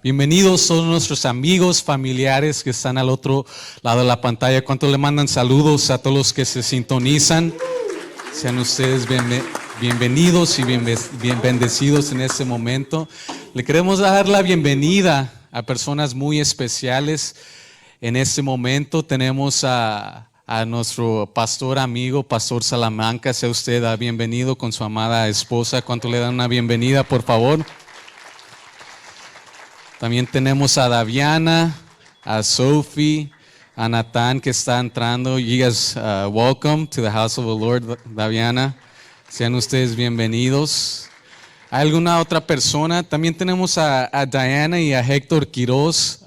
Bienvenidos todos nuestros amigos, familiares que están al otro lado de la pantalla. ¿Cuántos le mandan saludos a todos los que se sintonizan? Sean ustedes bienvenidos y bien bendecidos en este momento. Le queremos dar la bienvenida a personas muy especiales. En este momento tenemos a nuestro pastor amigo, Pastor Salamanca. Sea usted bienvenido con su amada esposa. ¿Cuánto le dan una bienvenida, por favor? También tenemos a Daviana, a Sophie, a Nathan que está entrando. You guys, welcome to the house of the Lord, Daviana. Sean ustedes bienvenidos. ¿Hay alguna otra persona? También tenemos a Diana y a Héctor Quiroz.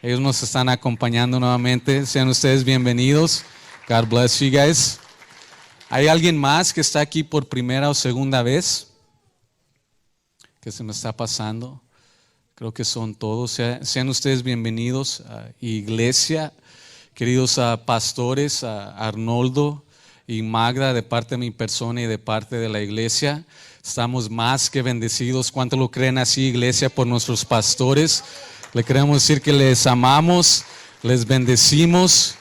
Ellos nos están acompañando nuevamente. Sean ustedes bienvenidos. God bless you guys. ¿Hay alguien más que está aquí por primera o segunda vez? ¿Qué se me está pasando? Creo que son todos. Sean ustedes bienvenidos, iglesia, queridos pastores, Arnoldo y Magda, de parte de mi persona y de parte de la iglesia. Estamos más que bendecidos. ¿Cuánto lo creen así, iglesia, por nuestros pastores? Le queremos decir que les amamos, les bendecimos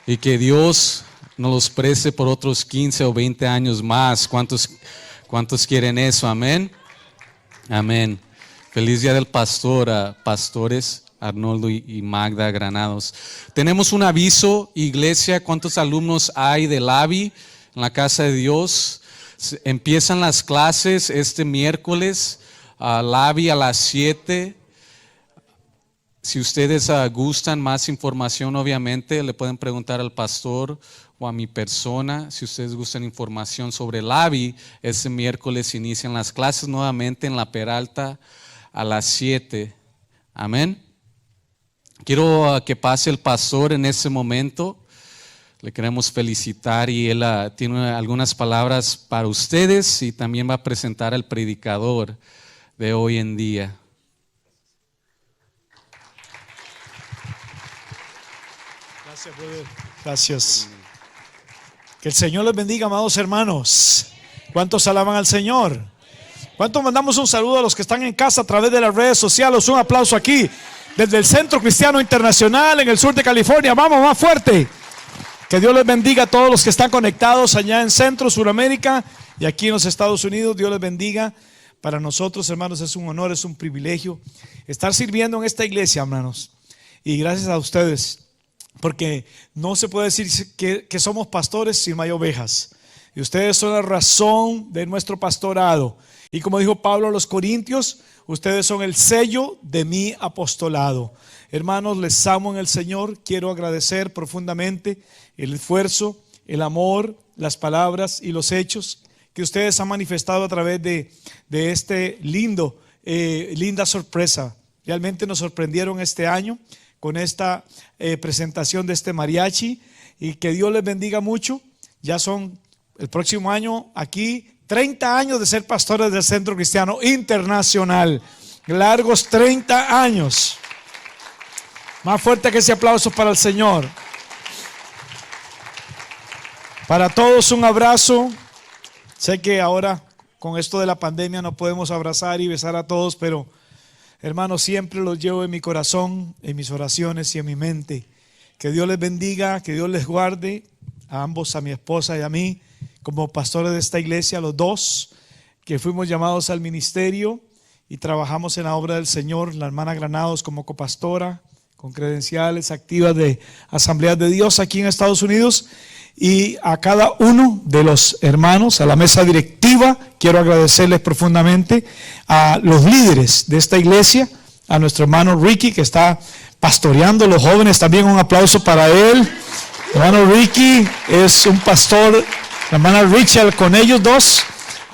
y que Dios nos los preste por otros 15 o 20 años más. ¿Cuántos quieren eso? Amén. Amén. Feliz día del pastor, pastores Arnoldo y Magda Granados. Tenemos un aviso, iglesia. ¿Cuántos alumnos hay de LAVI en la casa de Dios? Empiezan las clases este miércoles, LAVI a las 7. Si ustedes gustan más información, obviamente le pueden preguntar al pastor o a mi persona. Si ustedes gustan información sobre LAVI, este miércoles inician las clases nuevamente en la Peralta a las 7. Amén. Quiero que pase el pastor en ese momento. Le queremos felicitar y él tiene algunas palabras para ustedes y también va a presentar al predicador de hoy en día. Gracias, brother. Gracias. Que el Señor les bendiga, amados hermanos. ¿Cuántos alaban al Señor? ¿Cuántos mandamos un saludo a los que están en casa a través de las redes sociales? Un aplauso aquí desde el Centro Cristiano Internacional en el sur de California. Vamos, más fuerte. Que Dios les bendiga a todos los que están conectados allá en Centro, Suramérica y aquí en los Estados Unidos. Dios les bendiga. Para nosotros, hermanos, es un honor, es un privilegio estar sirviendo en esta iglesia, hermanos. Y gracias a ustedes, porque no se puede decir que somos pastores si no hay ovejas. Y ustedes son la razón de nuestro pastorado. Y como dijo Pablo a los Corintios, ustedes son el sello de mi apostolado. Hermanos, les amo en el Señor. Quiero agradecer profundamente el esfuerzo, el amor, las palabras y los hechos que ustedes han manifestado a través de este linda sorpresa. Realmente nos sorprendieron este año con esta presentación de este mariachi, y que Dios les bendiga mucho. Ya son el próximo año aquí 30 años de ser pastores del Centro Cristiano Internacional. Largos 30 años. Más fuerte que ese aplauso para el Señor. Para todos un abrazo. Sé que ahora con esto de la pandemia no podemos abrazar y besar a todos, pero hermanos, siempre los llevo en mi corazón, en mis oraciones y en mi mente. Que Dios les bendiga, que Dios les guarde a ambos, a mi esposa y a mí, como pastores de esta iglesia, los dos que fuimos llamados al ministerio y trabajamos en la obra del Señor. La hermana Granados como copastora, con credenciales activas de Asambleas de Dios aquí en Estados Unidos. Y a cada uno de los hermanos, a la mesa directiva, quiero agradecerles profundamente, a los líderes de esta iglesia, a nuestro hermano Ricky, que está pastoreando a los jóvenes. También un aplauso para él. Hermano Ricky es un pastor. La hermana Richard, con ellos dos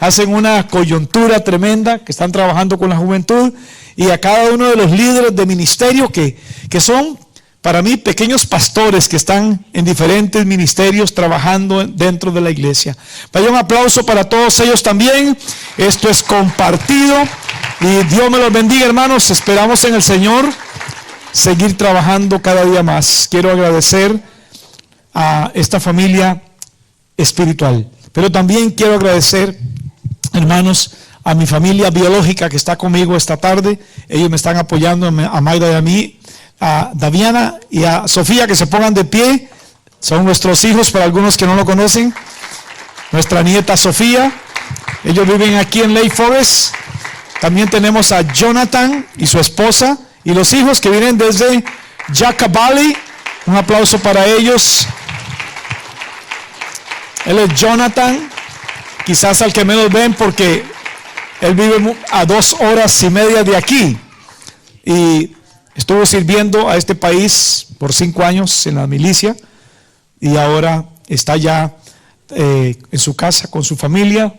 hacen una coyuntura tremenda, que están trabajando con la juventud. Y a cada uno de los líderes de ministerio que son para mí pequeños pastores que están en diferentes ministerios trabajando dentro de la iglesia. Vaya, un aplauso para todos ellos también. Esto es compartido y Dios me los bendiga, hermanos. Esperamos en el Señor seguir trabajando cada día más. Quiero agradecer a esta familia espiritual, pero también quiero agradecer, hermanos, a mi familia biológica que está conmigo esta tarde. Ellos me están apoyando, a Mayra y a mí, a Daviana y a Sofía, que se pongan de pie. Son nuestros hijos, para algunos que no lo conocen. Nuestra nieta Sofía. Ellos viven aquí en Lake Forest. También tenemos a Jonathan y su esposa y los hijos que vienen desde Jaca Valley. Un aplauso para ellos. Él es Jonathan, quizás al que menos ven porque él vive a 2 horas y media de aquí y estuvo sirviendo a este país por 5 años en la milicia y ahora está ya en su casa con su familia,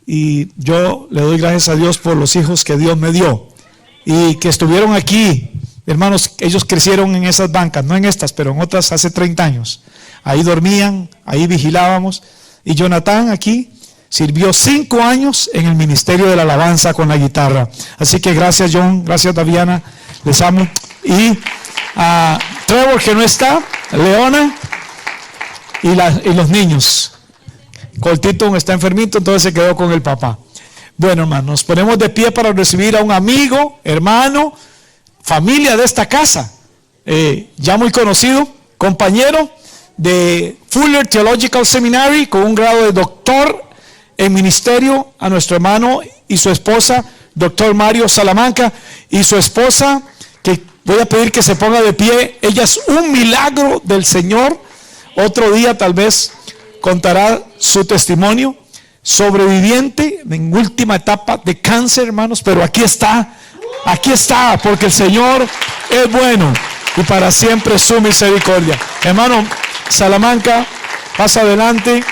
y yo le doy gracias a Dios por los hijos que Dios me dio y que estuvieron aquí. Hermanos, ellos crecieron en esas bancas, no en estas, pero en otras hace 30 años. Ahí dormían, ahí vigilábamos. Y Jonathan aquí sirvió 5 años en el ministerio de la alabanza con la guitarra. Así que gracias, John, gracias, Daviana, les amo. Y a Trevor, que no está, Leona y los niños. Coltito está enfermito, entonces se quedó con el papá. Bueno, hermanos, nos ponemos de pie para recibir a un amigo, hermano, familia de esta casa, ya muy conocido, compañero de Fuller Theological Seminary, con un grado de doctor en ministerio, a nuestro hermano y su esposa, doctor Mario Salamanca, y su esposa, que voy a pedir que se ponga de pie. Ella es un milagro del Señor. Otro día tal vez contará su testimonio. Sobreviviente en última etapa de cáncer, hermanos, pero aquí está, porque el Señor es bueno y para siempre su misericordia. Hermano Salamanca, pasa adelante.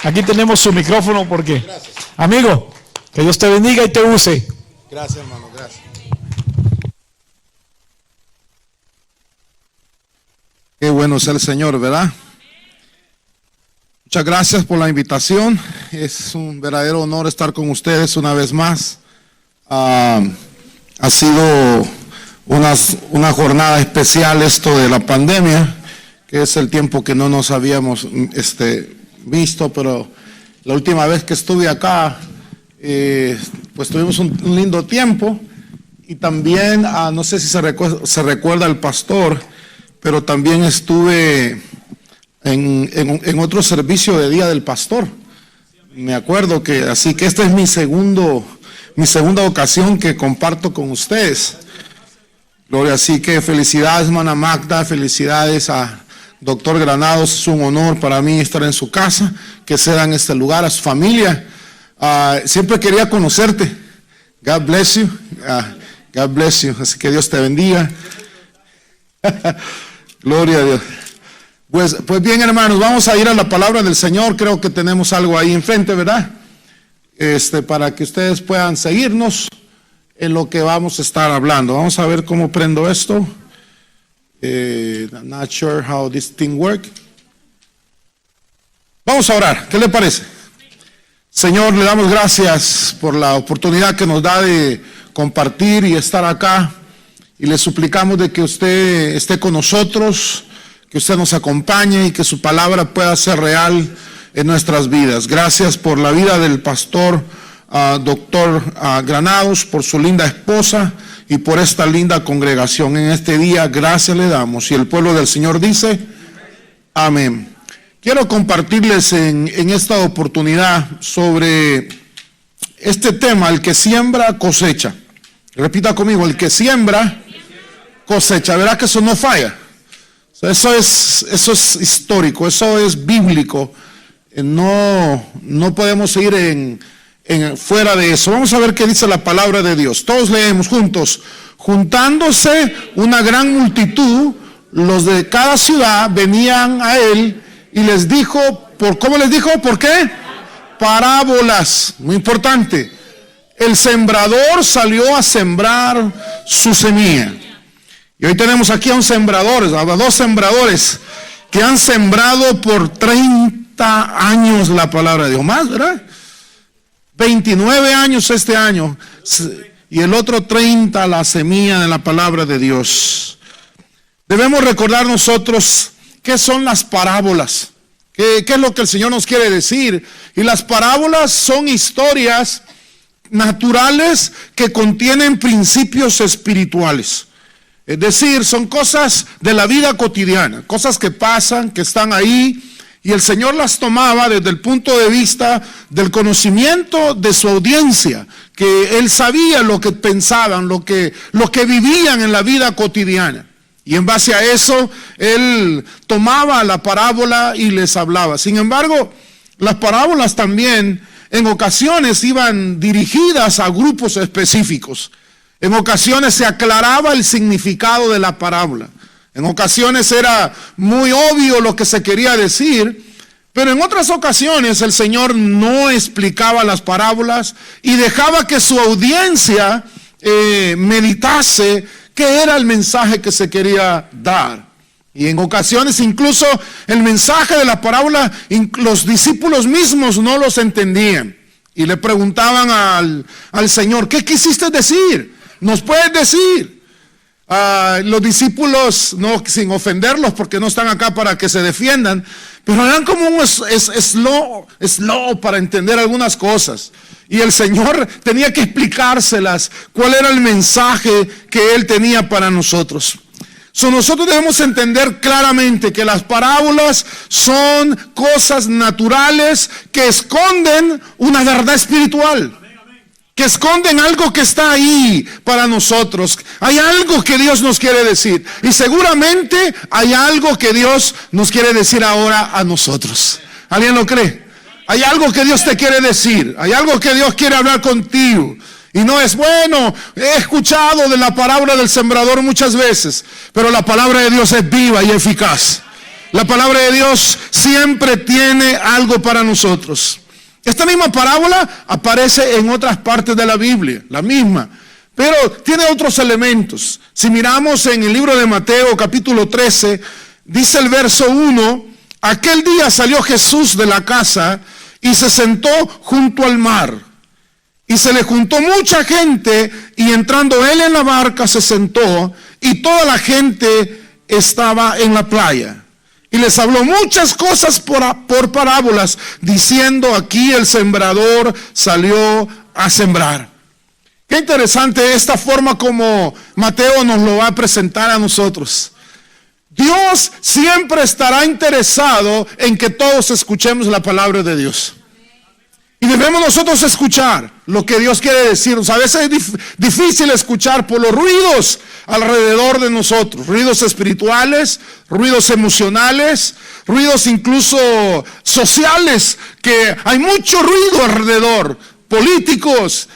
Aquí tenemos su micrófono porque, gracias. Amigo, que Dios te bendiga y te use. Gracias, hermano, gracias. Qué bueno es el Señor, ¿verdad? Muchas gracias por la invitación. Es un verdadero honor estar con ustedes una vez más. Ha sido una jornada especial esto de la pandemia, que es el tiempo que no nos habíamos visto, pero la última vez que estuve acá, pues tuvimos un lindo tiempo. Y también, no sé si se recuerda el pastor, pero también estuve en otro servicio de Día del Pastor. Me acuerdo que, así que esta es mi segunda ocasión que comparto con ustedes. Gloria, así que felicidades, hermana Magda, felicidades a doctor Granados. Es un honor para mí estar en su casa, que sea en este lugar, a su familia. Siempre quería conocerte. God bless you. God bless you. Así que Dios te bendiga. Gloria a Dios. Pues bien, hermanos, vamos a ir a la palabra del Señor. Creo que tenemos algo ahí enfrente, ¿verdad? Para que ustedes puedan seguirnos en lo que vamos a estar hablando. Vamos a ver cómo prendo esto. I'm not sure how this thing works. Vamos a orar. ¿Qué le parece? Señor, le damos gracias por la oportunidad que nos da de compartir y estar acá. Y le suplicamos de que usted esté con nosotros, que usted nos acompañe y que su palabra pueda ser real en nuestras vidas. Gracias por la vida del pastor doctor Granados, por su linda esposa y por esta linda congregación. En este día, gracias le damos. Y el pueblo del Señor dice, amén. Quiero compartirles en esta oportunidad sobre este tema: el que siembra, cosecha. Repita conmigo: el que siembra, cosecha. Verá que eso no falla. Eso es histórico, eso es bíblico. No podemos ir fuera de eso. Vamos a ver qué dice la palabra de Dios. Todos leemos juntos. Juntándose una gran multitud, los de cada ciudad venían a él y les dijo, ¿cómo les dijo? ¿Por qué? Parábolas. Muy importante. El sembrador salió a sembrar su semilla. Y hoy tenemos aquí a dos sembradores que han sembrado por 30 años la palabra de Dios. Más, ¿verdad? 29 años este año. Y el otro 30 la semilla de la palabra de Dios. Debemos recordar nosotros qué son las parábolas. ¿Qué es lo que el Señor nos quiere decir? Y las parábolas son historias naturales que contienen principios espirituales. Es decir, son cosas de la vida cotidiana, cosas que pasan, que están ahí, y el Señor las tomaba desde el punto de vista del conocimiento de su audiencia, que Él sabía lo que pensaban, lo que vivían en la vida cotidiana. Y en base a eso, Él tomaba la parábola y les hablaba. Sin embargo, las parábolas también en ocasiones iban dirigidas a grupos específicos. En ocasiones se aclaraba el significado de la parábola. En ocasiones era muy obvio lo que se quería decir, pero en otras ocasiones el Señor no explicaba las parábolas y dejaba que su audiencia meditase qué era el mensaje que se quería dar. Y en ocasiones incluso el mensaje de la parábola, los discípulos mismos no los entendían. Y le preguntaban al Señor, ¿qué quisiste decir? ¿Nos puedes decir? Los discípulos, no sin ofenderlos porque no están acá para que se defiendan, pero eran como un slow para entender algunas cosas. Y el Señor tenía que explicárselas, cuál era el mensaje que Él tenía para nosotros. Nosotros debemos entender claramente que las parábolas son cosas naturales que esconden una verdad espiritual, que esconden algo que está ahí para nosotros. Hay algo que Dios nos quiere decir, y seguramente hay algo que Dios nos quiere decir ahora a nosotros. ¿Alguien lo cree? Hay algo que Dios te quiere decir, hay algo que Dios quiere hablar contigo. Y no es bueno, he escuchado de la parábola del sembrador muchas veces, pero la palabra de Dios es viva y eficaz. La palabra de Dios siempre tiene algo para nosotros. Esta misma parábola aparece en otras partes de la Biblia, la misma, pero tiene otros elementos. Si miramos en el libro de Mateo capítulo 13, dice el verso 1, aquel día salió Jesús de la casa y se sentó junto al mar. Y se le juntó mucha gente, y entrando él en la barca se sentó, y toda la gente estaba en la playa. Y les habló muchas cosas por parábolas, diciendo, aquí el sembrador salió a sembrar. Qué interesante esta forma como Mateo nos lo va a presentar a nosotros. Dios siempre estará interesado en que todos escuchemos la palabra de Dios. Y debemos nosotros escuchar lo que Dios quiere decirnos. A veces es difícil escuchar por los ruidos alrededor de nosotros. Ruidos espirituales, ruidos emocionales, ruidos incluso sociales, que hay mucho ruido alrededor. Políticos,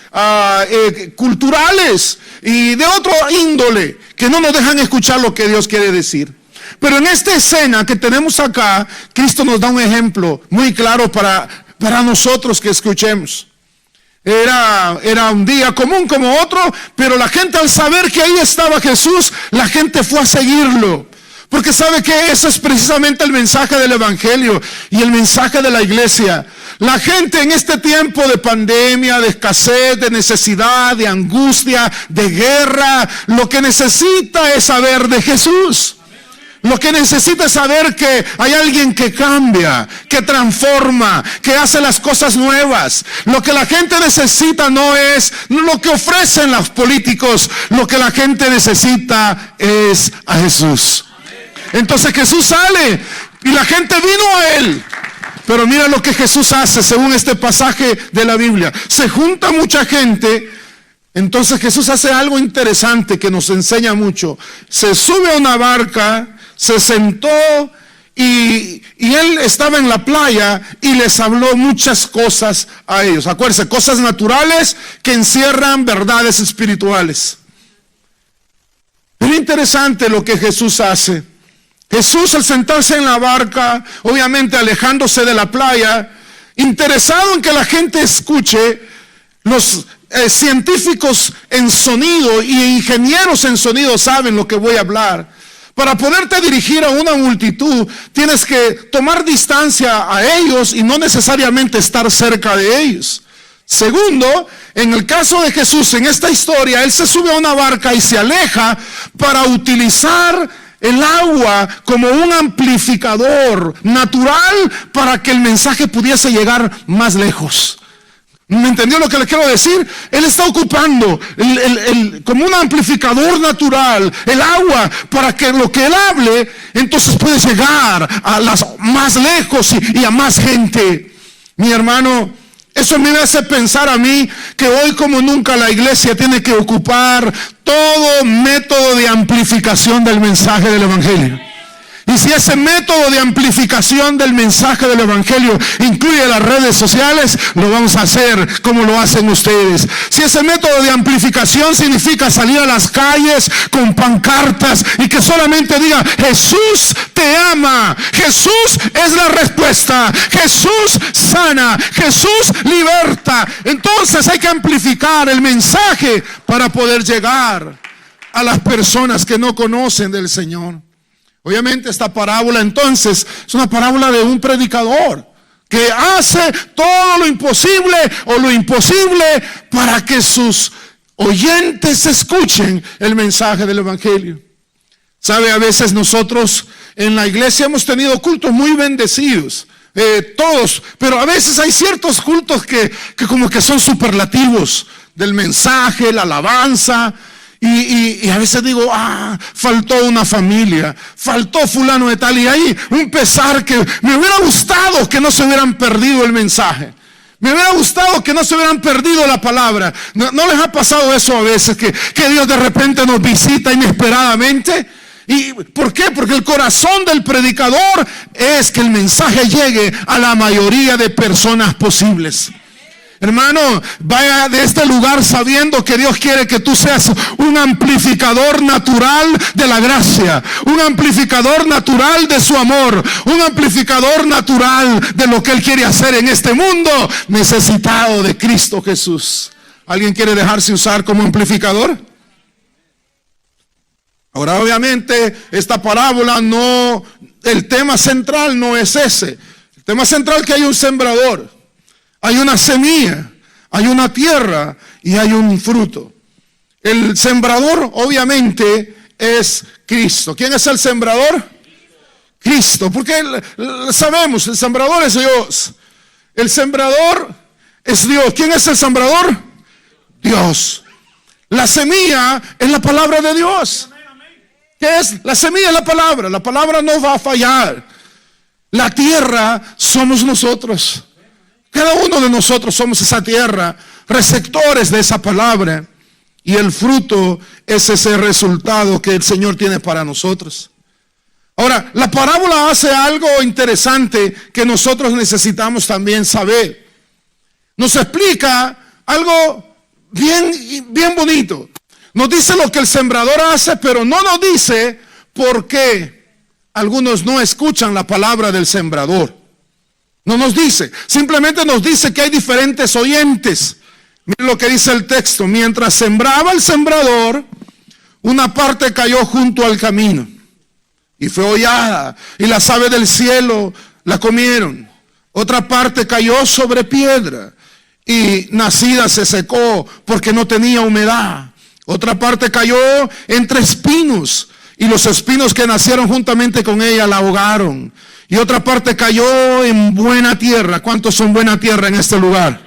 culturales y de otro índole, que no nos dejan escuchar lo que Dios quiere decir. Pero en esta escena que tenemos acá, Cristo nos da un ejemplo muy claro para nosotros que escuchemos. Era un día común como otro, pero la gente, al saber que ahí estaba Jesús, la gente fue a seguirlo. Porque sabe que ese es precisamente el mensaje del evangelio y el mensaje de la iglesia. La gente en este tiempo de pandemia, de escasez, de necesidad, de angustia, de guerra, lo que necesita es saber de Jesús. Lo que necesita es saber que hay alguien que cambia, que transforma, que hace las cosas nuevas. Lo que la gente necesita no es lo que ofrecen los políticos. Lo que la gente necesita es a Jesús. Entonces Jesús sale y la gente vino a Él. Pero mira lo que Jesús hace según este pasaje de la Biblia. Se junta mucha gente. Entonces Jesús hace algo interesante que nos enseña mucho. Se sube a una barca, se sentó y él estaba en la playa y les habló muchas cosas a ellos. Acuérdense, cosas naturales que encierran verdades espirituales. Es interesante lo que Jesús hace. Jesús, al sentarse en la barca, obviamente alejándose de la playa, interesado en que la gente escuche, los científicos en sonido y ingenieros en sonido saben lo que voy a hablar. Para poderte dirigir a una multitud, tienes que tomar distancia a ellos y no necesariamente estar cerca de ellos. Segundo, en el caso de Jesús, en esta historia, Él se sube a una barca y se aleja para utilizar el agua como un amplificador natural para que el mensaje pudiese llegar más lejos. ¿Me entendió lo que le quiero decir? Él está ocupando como un amplificador natural el agua para que lo que él hable entonces puede llegar a las más lejos y a más gente. Mi hermano, eso me hace pensar a mí que hoy como nunca la iglesia tiene que ocupar todo método de amplificación del mensaje del evangelio. Y si ese método de amplificación del mensaje del evangelio incluye las redes sociales, lo vamos a hacer como lo hacen ustedes. Si ese método de amplificación significa salir a las calles con pancartas y que solamente diga: Jesús te ama, Jesús es la respuesta, Jesús sana, Jesús liberta, entonces hay que amplificar el mensaje para poder llegar a las personas que no conocen del Señor. Obviamente esta parábola entonces es una parábola de un predicador que hace todo lo imposible o lo imposible para que sus oyentes escuchen el mensaje del evangelio. Sabe, a veces nosotros en la iglesia hemos tenido cultos muy bendecidos, todos, pero a veces hay ciertos cultos que como que son superlativos del mensaje, la alabanza. Y a veces digo, faltó una familia, faltó fulano de tal, y hay un pesar que me hubiera gustado que no se hubieran perdido el mensaje. Me hubiera gustado que no se hubieran perdido la palabra. ¿No les ha pasado eso a veces? Que Dios de repente nos visita inesperadamente. ¿Y por qué? Porque el corazón del predicador es que el mensaje llegue a la mayoría de personas posibles. Hermano, vaya de este lugar sabiendo que Dios quiere que tú seas un amplificador natural de la gracia, un amplificador natural de su amor, un amplificador natural de lo que Él quiere hacer en este mundo necesitado de Cristo Jesús. ¿Alguien quiere dejarse usar como amplificador? Ahora, obviamente, esta parábola el tema central no es ese. El tema central es que hay un sembrador. Hay una semilla, hay una tierra y hay un fruto. El sembrador obviamente es Cristo. ¿Quién es el sembrador? Cristo, porque sabemos, el sembrador es Dios. El sembrador es Dios. ¿Quién es el sembrador? Dios. La semilla es la palabra de Dios. ¿Qué es? La semilla es la palabra. La palabra no va a fallar. La tierra somos nosotros. Cada uno de nosotros somos esa tierra, receptores de esa palabra. Y el fruto es ese resultado que el Señor tiene para nosotros. Ahora, la parábola hace algo interesante que nosotros necesitamos también saber. Nos explica algo bien bonito. Nos dice lo que el sembrador hace, pero no nos dice por qué algunos no escuchan la palabra del sembrador. No nos dice, simplemente nos dice que hay diferentes oyentes. Miren lo que dice el texto: mientras sembraba el sembrador, una parte cayó junto al camino y fue hollada, y las aves del cielo la comieron. Otra parte cayó sobre piedra y nacida se secó porque no tenía humedad. Otra parte cayó entre espinos, y los espinos que nacieron juntamente con ella la ahogaron. Y otra parte cayó en buena tierra. ¿Cuántos son buena tierra en este lugar?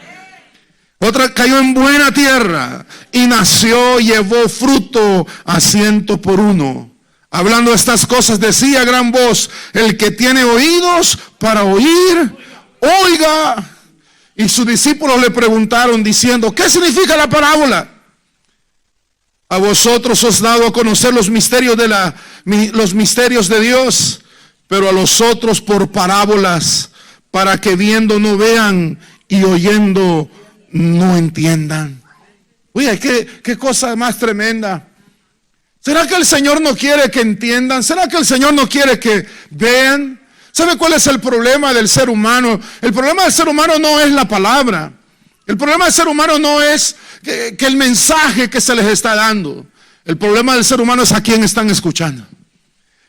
Otra cayó en buena tierra y nació, llevó fruto a 100 por 1. Hablando estas cosas decía a gran voz: el que tiene oídos para oír, oiga. Y sus discípulos le preguntaron diciendo: ¿qué significa la parábola? A vosotros os dado a conocer los misterios de Dios, pero a los otros por parábolas, para que viendo no vean y oyendo no entiendan. Oye, qué cosa más tremenda. ¿Será que el Señor no quiere que entiendan? ¿Será que el Señor no quiere que vean? ¿Sabe cuál es el problema del ser humano? El problema del ser humano no es la palabra. El problema del ser humano no es que el mensaje que se les está dando. El problema del ser humano es a quién están escuchando.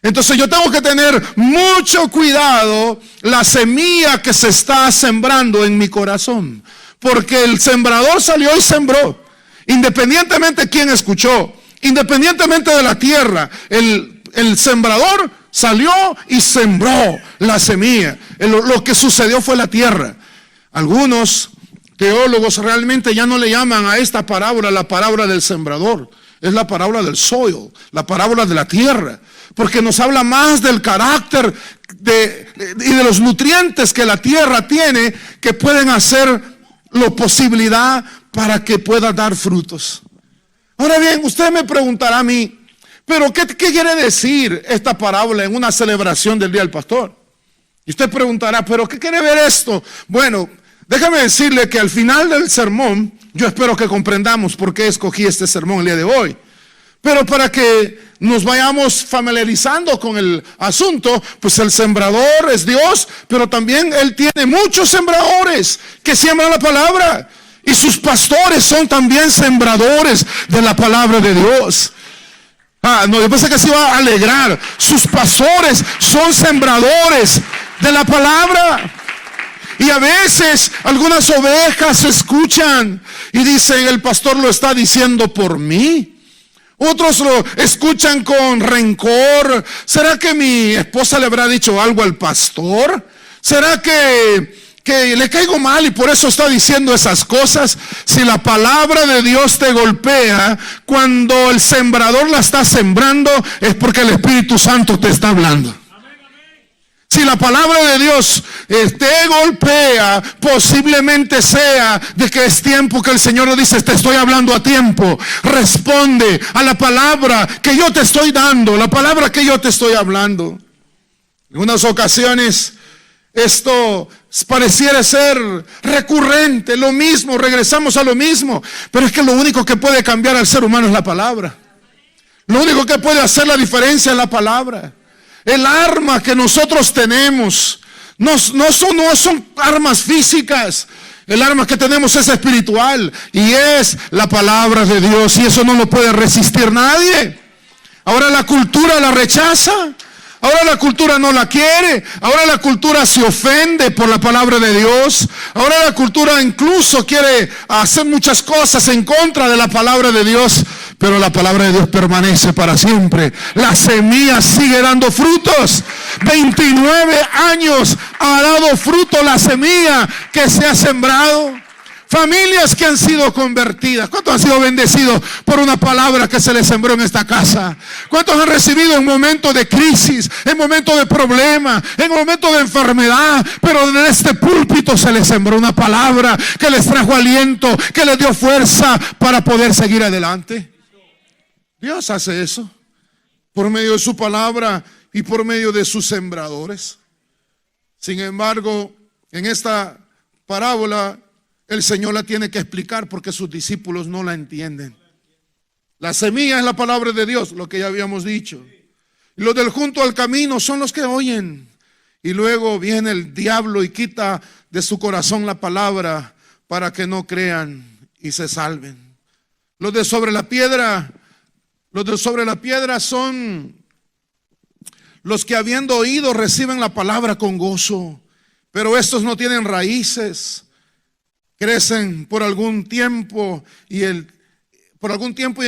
Entonces yo tengo que tener mucho cuidado la semilla que se está sembrando en mi corazón. Porque el sembrador salió y sembró. Independientemente de quién escuchó, independientemente de la tierra, el el sembrador salió y sembró la semilla. Lo que sucedió fue la tierra. Algunos teólogos realmente ya no le llaman a esta parábola la parábola del sembrador. Es la parábola del soil, la parábola de la tierra. Porque nos habla más del carácter y de los nutrientes que la tierra tiene, que pueden hacer la posibilidad para que pueda dar frutos. Ahora bien, usted me preguntará a mí, pero ¿qué quiere decir esta parábola en una celebración del Día del Pastor? Y usted preguntará, ¿pero qué quiere ver esto? Bueno, déjame decirle que al final del sermón, yo espero que comprendamos por qué escogí este sermón el día de hoy. Pero para que nos vayamos familiarizando con el asunto, pues el sembrador es Dios, pero también Él tiene muchos sembradores que siembran la palabra. Y sus pastores son también sembradores de la palabra de Dios. No, yo pensé que se iba a alegrar. Sus pastores son sembradores de la palabra. Y a veces algunas ovejas escuchan y dicen, el pastor lo está diciendo por mí. Otros lo escuchan con rencor. ¿Será que mi esposa le habrá dicho algo al pastor? ¿Será que le caigo mal y por eso está diciendo esas cosas? Si la palabra de Dios te golpea, cuando el sembrador la está sembrando, es porque el Espíritu Santo te está hablando. Si la palabra de Dios te golpea, posiblemente sea de que es tiempo que el Señor le dice, te estoy hablando a tiempo. Responde a la palabra que yo te estoy dando, la palabra que yo te estoy hablando. En unas ocasiones esto pareciera ser recurrente, lo mismo, regresamos a lo mismo. Pero es que lo único que puede cambiar al ser humano es la palabra. Lo único que puede hacer la diferencia es la palabra. El arma que nosotros tenemos no son armas físicas. El arma que tenemos es espiritual y es la palabra de Dios, y eso no lo puede resistir nadie. Ahora la cultura la rechaza. Ahora la cultura no la quiere. Ahora la cultura se ofende por la palabra de Dios. Ahora la cultura incluso quiere hacer muchas cosas en contra de la palabra de Dios. Pero la palabra de Dios permanece para siempre. La semilla sigue dando frutos. 29 años ha dado fruto la semilla que se ha sembrado. Familias que han sido convertidas. ¿Cuántos han sido bendecidos por una palabra que se les sembró en esta casa? ¿Cuántos han recibido en momentos de crisis, en momentos de problema, en momentos de enfermedad? Pero en este púlpito se les sembró una palabra que les trajo aliento, que les dio fuerza para poder seguir adelante. Dios hace eso por medio de su palabra y por medio de sus sembradores. Sin embargo, en esta parábola el Señor la tiene que explicar porque sus discípulos no la entienden. La semilla es la palabra de Dios, lo que ya habíamos dicho. Y los del junto al camino son los que oyen. Y luego viene el diablo y quita de su corazón la palabra para que no crean y se salven. Los de sobre la piedra son los que habiendo oído reciben la palabra con gozo. Pero estos no tienen raíces. Crecen por algún tiempo y en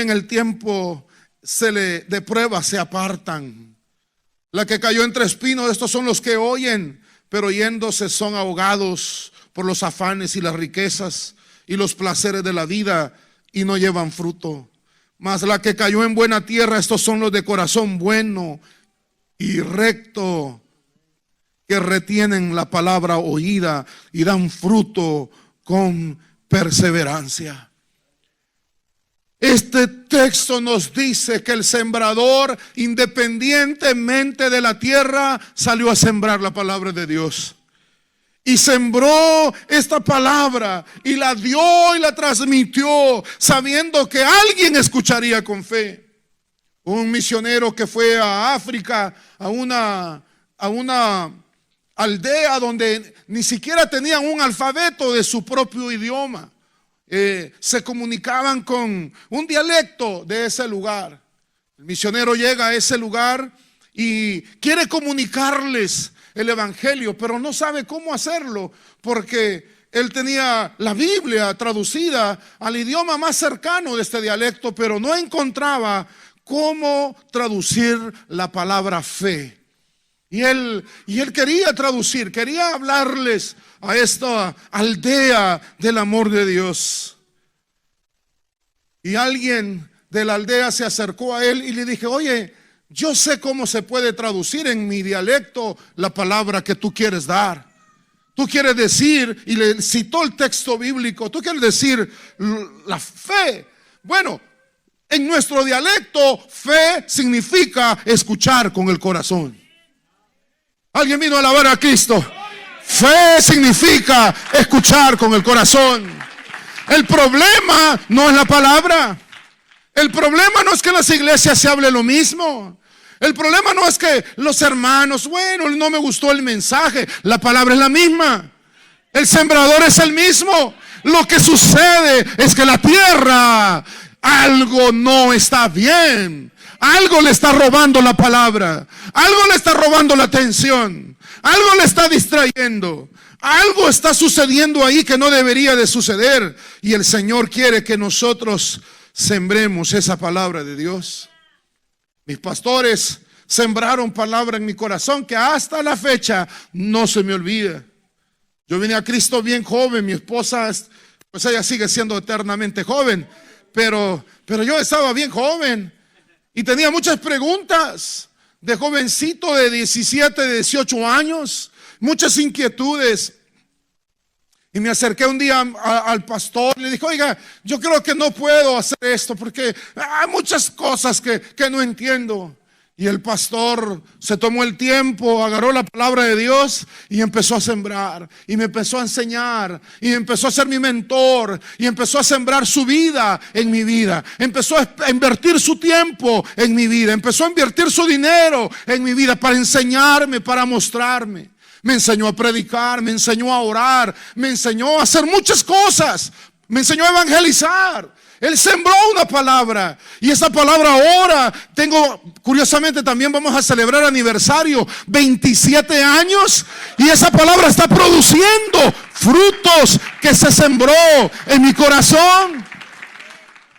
el tiempo de prueba se apartan. La que cayó entre espinos, estos son los que oyen, pero yéndose son ahogados por los afanes y las riquezas y los placeres de la vida y no llevan fruto. Mas la que cayó en buena tierra, estos son los de corazón bueno y recto, que retienen la palabra oída y dan fruto con perseverancia. Este texto nos dice que el sembrador, independientemente de la tierra, salió a sembrar la palabra de Dios. Y sembró esta palabra y la dio y la transmitió, sabiendo que alguien escucharía con fe. Un misionero que fue a África, a una aldea donde ni siquiera tenían un alfabeto de su propio idioma. Se comunicaban con un dialecto de ese lugar. El misionero llega a ese lugar y quiere comunicarles el evangelio, pero no sabe cómo hacerlo porque él tenía la Biblia traducida al idioma más cercano de este dialecto, pero no encontraba cómo traducir la palabra fe. Y él quería traducir, quería hablarles a esta aldea del amor de Dios. Y alguien de la aldea se acercó a él y le dije: oye, yo sé cómo se puede traducir en mi dialecto la palabra que tú quieres dar. Tú quieres decir, y le citó el texto bíblico, tú quieres decir la fe. Bueno, en nuestro dialecto, fe significa escuchar con el corazón. ¿Alguien vino a alabar a Cristo? Fe significa escuchar con el corazón. El problema no es la palabra. El problema no es que en las iglesias se hable lo mismo. El problema no es que los hermanos, bueno, no me gustó el mensaje. La palabra es la misma. El sembrador es el mismo. Lo que sucede es que la tierra, algo no está bien. Algo le está robando la palabra. Algo le está robando la atención. Algo le está distrayendo. Algo está sucediendo ahí que no debería de suceder. Y el Señor quiere que nosotros sembremos esa palabra de Dios. Mis pastores sembraron palabra en mi corazón que hasta la fecha no se me olvida. Yo vine a Cristo bien joven. Mi esposa, pues ella sigue siendo eternamente joven. Pero yo estaba bien joven y tenía muchas preguntas de jovencito de 17, 18 años, muchas inquietudes. Y me acerqué un día al pastor y le dije: oiga, yo creo que no puedo hacer esto porque hay muchas cosas que no entiendo. Y el pastor se tomó el tiempo, agarró la palabra de Dios y empezó a sembrar. Y me empezó a enseñar. Y empezó a ser mi mentor. Y empezó a sembrar su vida en mi vida. Empezó a invertir su tiempo en mi vida. Empezó a invertir su dinero en mi vida para enseñarme, para mostrarme. Me enseñó a predicar, me enseñó a orar, me enseñó a hacer muchas cosas. Me enseñó a evangelizar. Él sembró una palabra y esa palabra ahora curiosamente también vamos a celebrar aniversario, 27 años, y esa palabra está produciendo frutos que se sembró en mi corazón.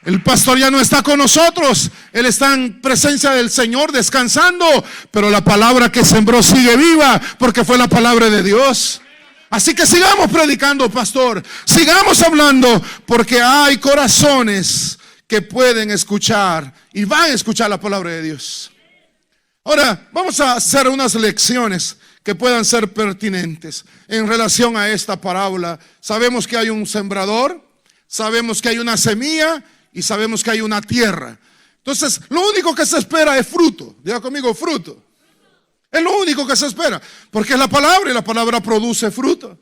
El pastor ya no está con nosotros, él está en presencia del Señor descansando, pero la palabra que sembró sigue viva porque fue la palabra de Dios. Así que sigamos predicando, pastor. Sigamos hablando, porque hay corazones que pueden escuchar y van a escuchar la palabra de Dios. Ahora, vamos a hacer unas lecciones que puedan ser pertinentes en relación a esta parábola. Sabemos que hay un sembrador, sabemos que hay una semilla y sabemos que hay una tierra. Entonces, lo único que se espera es fruto. Diga conmigo, fruto. Es lo único que se espera, porque es la palabra y la palabra produce fruto.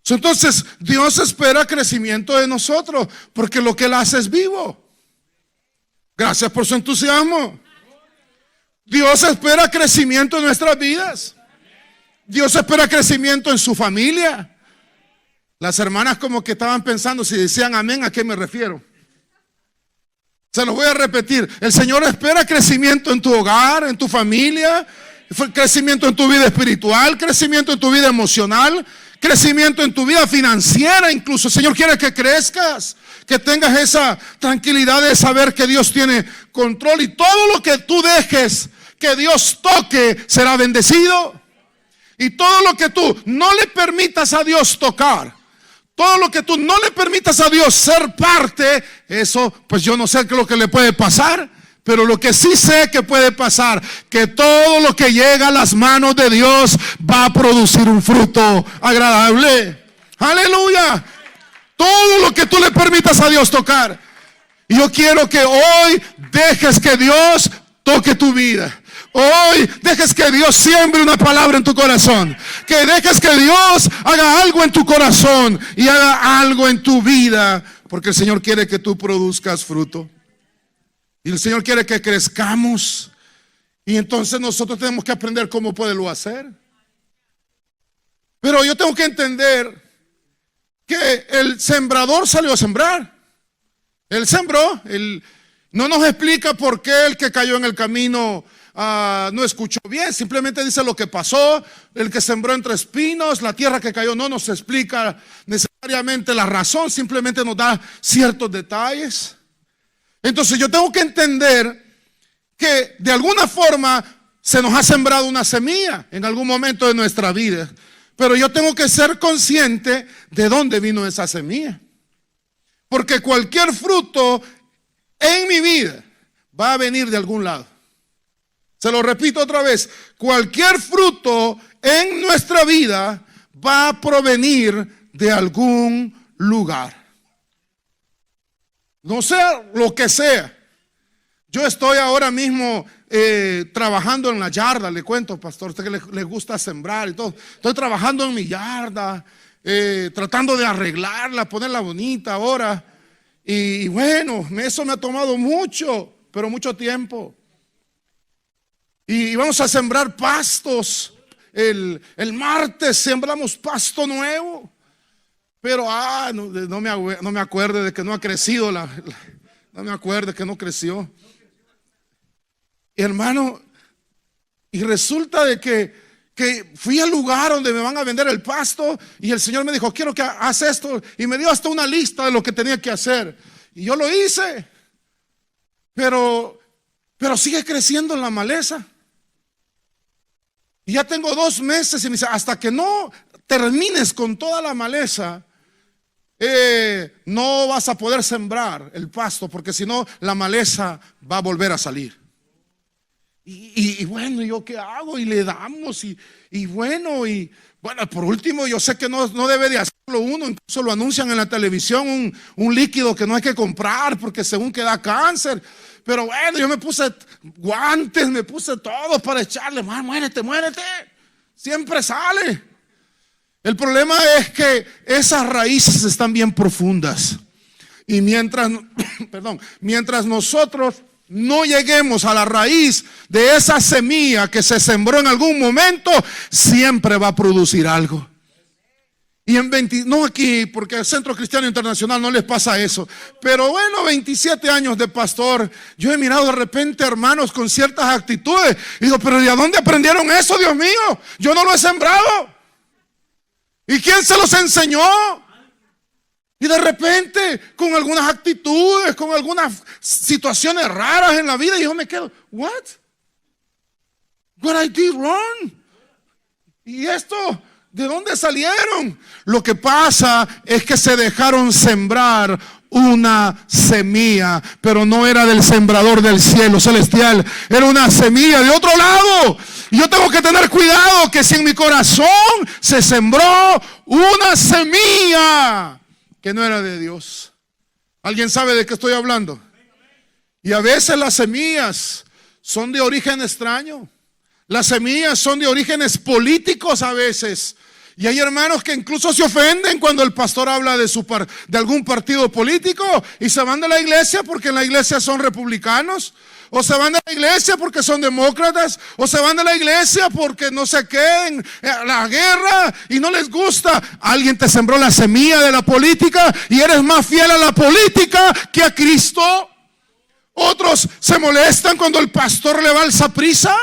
Entonces Dios espera crecimiento de nosotros, porque lo que Él hace es vivo. Gracias por su entusiasmo. Dios espera crecimiento en nuestras vidas. Dios espera crecimiento en su familia. Las hermanas como que estaban pensando si decían amén, ¿a qué me refiero? Se los voy a repetir. El Señor espera crecimiento en tu hogar, en tu familia, crecimiento en tu vida espiritual, crecimiento en tu vida emocional, crecimiento en tu vida financiera incluso. El Señor quiere que crezcas, que tengas esa tranquilidad de saber que Dios tiene control y todo lo que tú dejes que Dios toque será bendecido. Y todo lo que tú no le permitas a Dios tocar, todo lo que tú no le permitas a Dios ser parte, eso pues yo no sé qué es lo que le puede pasar, pero lo que sí sé que puede pasar, que todo lo que llega a las manos de Dios va a producir un fruto agradable. Aleluya. Todo lo que tú le permitas a Dios tocar. Y yo quiero que hoy dejes que Dios toque tu vida. Hoy dejes que Dios siembre una palabra en tu corazón. Que dejes que Dios haga algo en tu corazón y haga algo en tu vida. Porque el Señor quiere que tú produzcas fruto. Y el Señor quiere que crezcamos. Y entonces nosotros tenemos que aprender cómo poderlo hacer. Pero yo tengo que entender que el sembrador salió a sembrar. Él sembró. Él no nos explica por qué el que cayó en el camino no escuchó bien, simplemente dice lo que pasó. El que sembró entre espinos, la tierra que cayó, no nos explica necesariamente la razón, simplemente nos da ciertos detalles. Entonces yo tengo que entender que de alguna forma se nos ha sembrado una semilla en algún momento de nuestra vida. Pero yo tengo que ser consciente de dónde vino esa semilla. Porque cualquier fruto en mi vida va a venir de algún lado. Se lo repito otra vez, cualquier fruto en nuestra vida va a provenir de algún lugar. No sea lo que sea. Yo estoy ahora mismo trabajando en la yarda, le cuento, pastor, a usted que le gusta sembrar y todo. Estoy trabajando en mi yarda, tratando de arreglarla, ponerla bonita ahora. Y bueno, eso me ha tomado mucho, pero mucho tiempo. Y vamos a sembrar pastos. El martes sembramos pasto nuevo. Pero no me acuerdo de que no ha crecido. No me acuerdo que no creció. Y hermano, y resulta de que fui al lugar donde me van a vender el pasto. Y el Señor me dijo, quiero que hagas esto. Y me dio hasta una lista de lo que tenía que hacer. Y yo lo hice. Pero sigue creciendo en la maleza. Y ya tengo 2 meses y me dice, hasta que no termines con toda la maleza, no vas a poder sembrar el pasto, porque si no la maleza va a volver a salir. Y bueno, ¿yo qué hago? Y le damos y bueno, por último, yo sé que no debe de hacerlo uno. Incluso lo anuncian en la televisión, un líquido que no hay que comprar porque según que da cáncer. Pero bueno, yo me puse guantes, me puse todo para echarle, muérete, siempre sale. El problema es que esas raíces están bien profundas. Y mientras nosotros no lleguemos a la raíz de esa semilla que se sembró en algún momento, siempre va a producir algo. Y no aquí, porque el Centro Cristiano Internacional no les pasa eso. Pero bueno, 27 años de pastor, yo he mirado de repente hermanos con ciertas actitudes. Y digo, pero ¿de dónde aprendieron eso, Dios mío? Yo no lo he sembrado. ¿Y quién se los enseñó? Y de repente, con algunas actitudes, con algunas situaciones raras en la vida, y yo me quedo, what I did wrong? ¿Y esto? ¿De dónde salieron? Lo que pasa es que se dejaron sembrar una semilla, pero no era del sembrador del cielo celestial, era una semilla de otro lado. Y yo tengo que tener cuidado que si en mi corazón se sembró una semilla que no era de Dios. ¿Alguien sabe de qué estoy hablando? Y a veces las semillas son de origen extraño. Las semillas son de orígenes políticos a veces. Y hay hermanos que incluso se ofenden cuando el pastor habla de algún partido político y se van de la iglesia porque en la iglesia son republicanos, o se van de la iglesia porque son demócratas, o se van de la iglesia porque no se queden en la guerra y no les gusta. Alguien te sembró la semilla de la política y eres más fiel a la política que a Cristo. Otros se molestan cuando el pastor le va al Saprissa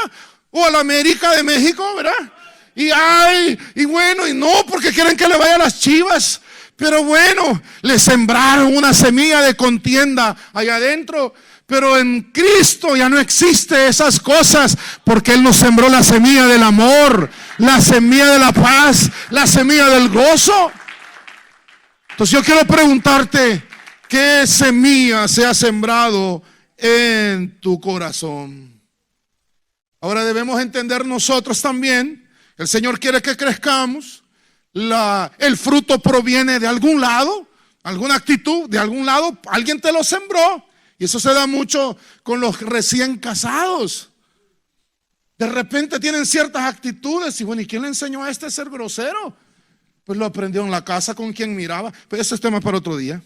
o a la América de México, ¿verdad? Y bueno, y no, porque quieren que le vaya a las Chivas. Pero bueno, le sembraron una semilla de contienda allá adentro. Pero en Cristo ya no existe esas cosas, porque Él nos sembró la semilla del amor, la semilla de la paz, la semilla del gozo. Entonces yo quiero preguntarte, ¿qué semilla se ha sembrado en tu corazón? Ahora debemos entender nosotros también, el Señor quiere que crezcamos. El fruto proviene de algún lado, alguna actitud, de algún lado, alguien te lo sembró. Y eso se da mucho con los recién casados. De repente tienen ciertas actitudes y bueno, ¿y quién le enseñó a este a ser grosero? Pues lo aprendió en la casa con quien miraba. Pero ese es tema para otro día.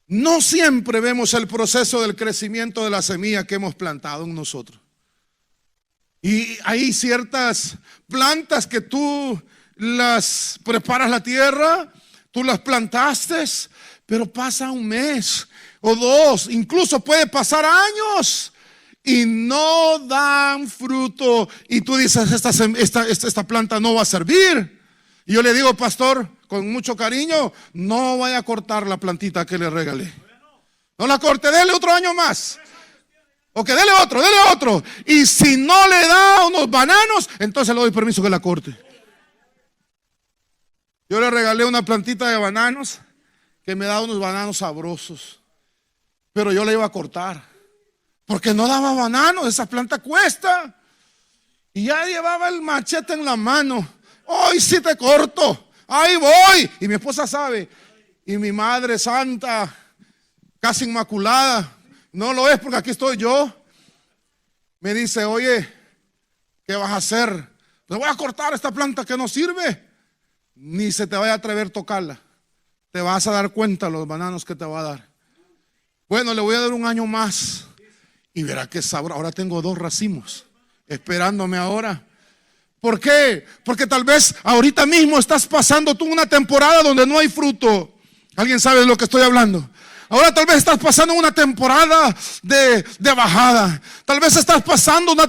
No siempre vemos el proceso del crecimiento de la semilla que hemos plantado en nosotros. Y hay ciertas plantas que tú las preparas la tierra, tú las plantaste, pero pasa un mes o 2, incluso puede pasar años y no dan fruto. Y tú dices, esta planta no va a servir. Y yo le digo, pastor, con mucho cariño, no vaya a cortar la plantita que le regalé. No la corte, déle otro año más. Ok, dele otro, dele otro. Y si no le da unos bananos, entonces le doy permiso que la corte. Yo le regalé una plantita de bananos que me daba unos bananos sabrosos, pero yo la iba a cortar porque no daba bananos. Esa planta cuesta. Y ya llevaba el machete en la mano. Hoy sí te corto, ahí voy. Y mi esposa sabe. Y mi madre santa, casi inmaculada, no lo es porque aquí estoy yo, me dice: oye, ¿qué vas a hacer? Pues voy a cortar esta planta que no sirve. Ni se te vaya a atrever a tocarla. Te vas a dar cuenta los bananos que te va a dar. Bueno, le voy a dar un año más. Y verá qué sabor. Ahora tengo 2 racimos esperándome ahora. ¿Por qué? Porque tal vez ahorita mismo estás pasando tú una temporada donde no hay fruto. ¿Alguien sabe de lo que estoy hablando? Ahora tal vez estás pasando una temporada de bajada. Tal vez estás pasando una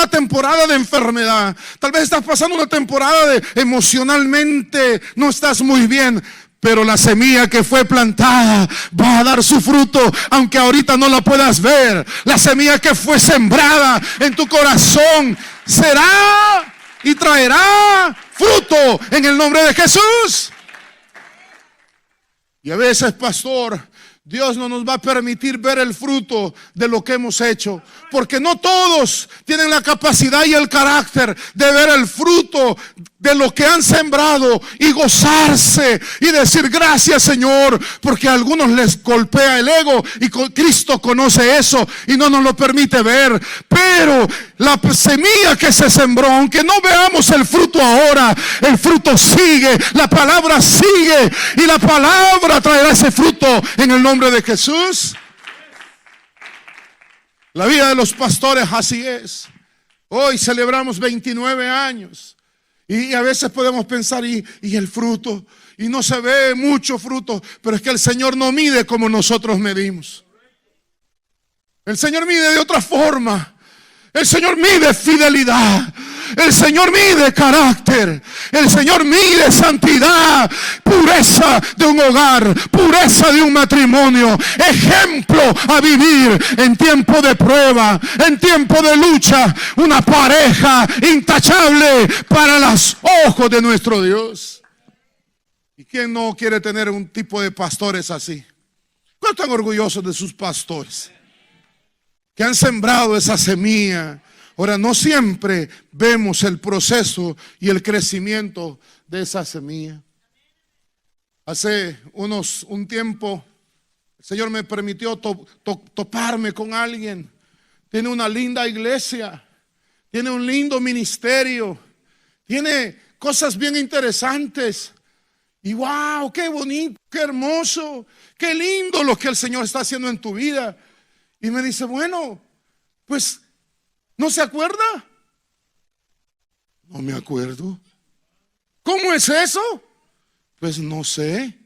temporada de enfermedad. Tal vez estás pasando una temporada de emocionalmente no estás muy bien. Pero la semilla que fue plantada va a dar su fruto, aunque ahorita no la puedas ver. La semilla que fue sembrada en tu corazón será y traerá fruto en el nombre de Jesús. Y a veces, pastor, Dios no nos va a permitir ver el fruto de lo que hemos hecho, porque no todos tienen la capacidad y el carácter de ver el fruto de lo que han sembrado y gozarse y decir: gracias, Señor, porque a algunos les golpea el ego y Cristo conoce eso y no nos lo permite ver. Pero la semilla que se sembró, aunque no veamos el fruto ahora, el fruto sigue, la palabra sigue y la palabra traerá ese fruto en el nombre de Jesús. La vida de los pastores así es. Hoy celebramos 29 años y a veces podemos pensar: y el fruto, y no se ve mucho fruto, pero es que el Señor no mide como nosotros medimos. El Señor mide de otra forma. El Señor mide fidelidad. El Señor mide carácter. El Señor mide santidad, pureza de un hogar, pureza de un matrimonio, ejemplo a vivir en tiempo de prueba, en tiempo de lucha, una pareja intachable para los ojos de nuestro Dios. ¿Y quién no quiere tener un tipo de pastores así? ¿Cuántos están orgullosos de sus pastores que han sembrado esa semilla? Ahora, no siempre vemos el proceso y el crecimiento de esa semilla. Hace un tiempo, el Señor me permitió toparme con alguien. Tiene una linda iglesia, tiene un lindo ministerio, tiene cosas bien interesantes. Y wow, qué bonito, qué hermoso, qué lindo lo que el Señor está haciendo en tu vida. Y me dice: bueno, pues, ¿no se acuerda? No me acuerdo. ¿Cómo es eso? Pues no sé.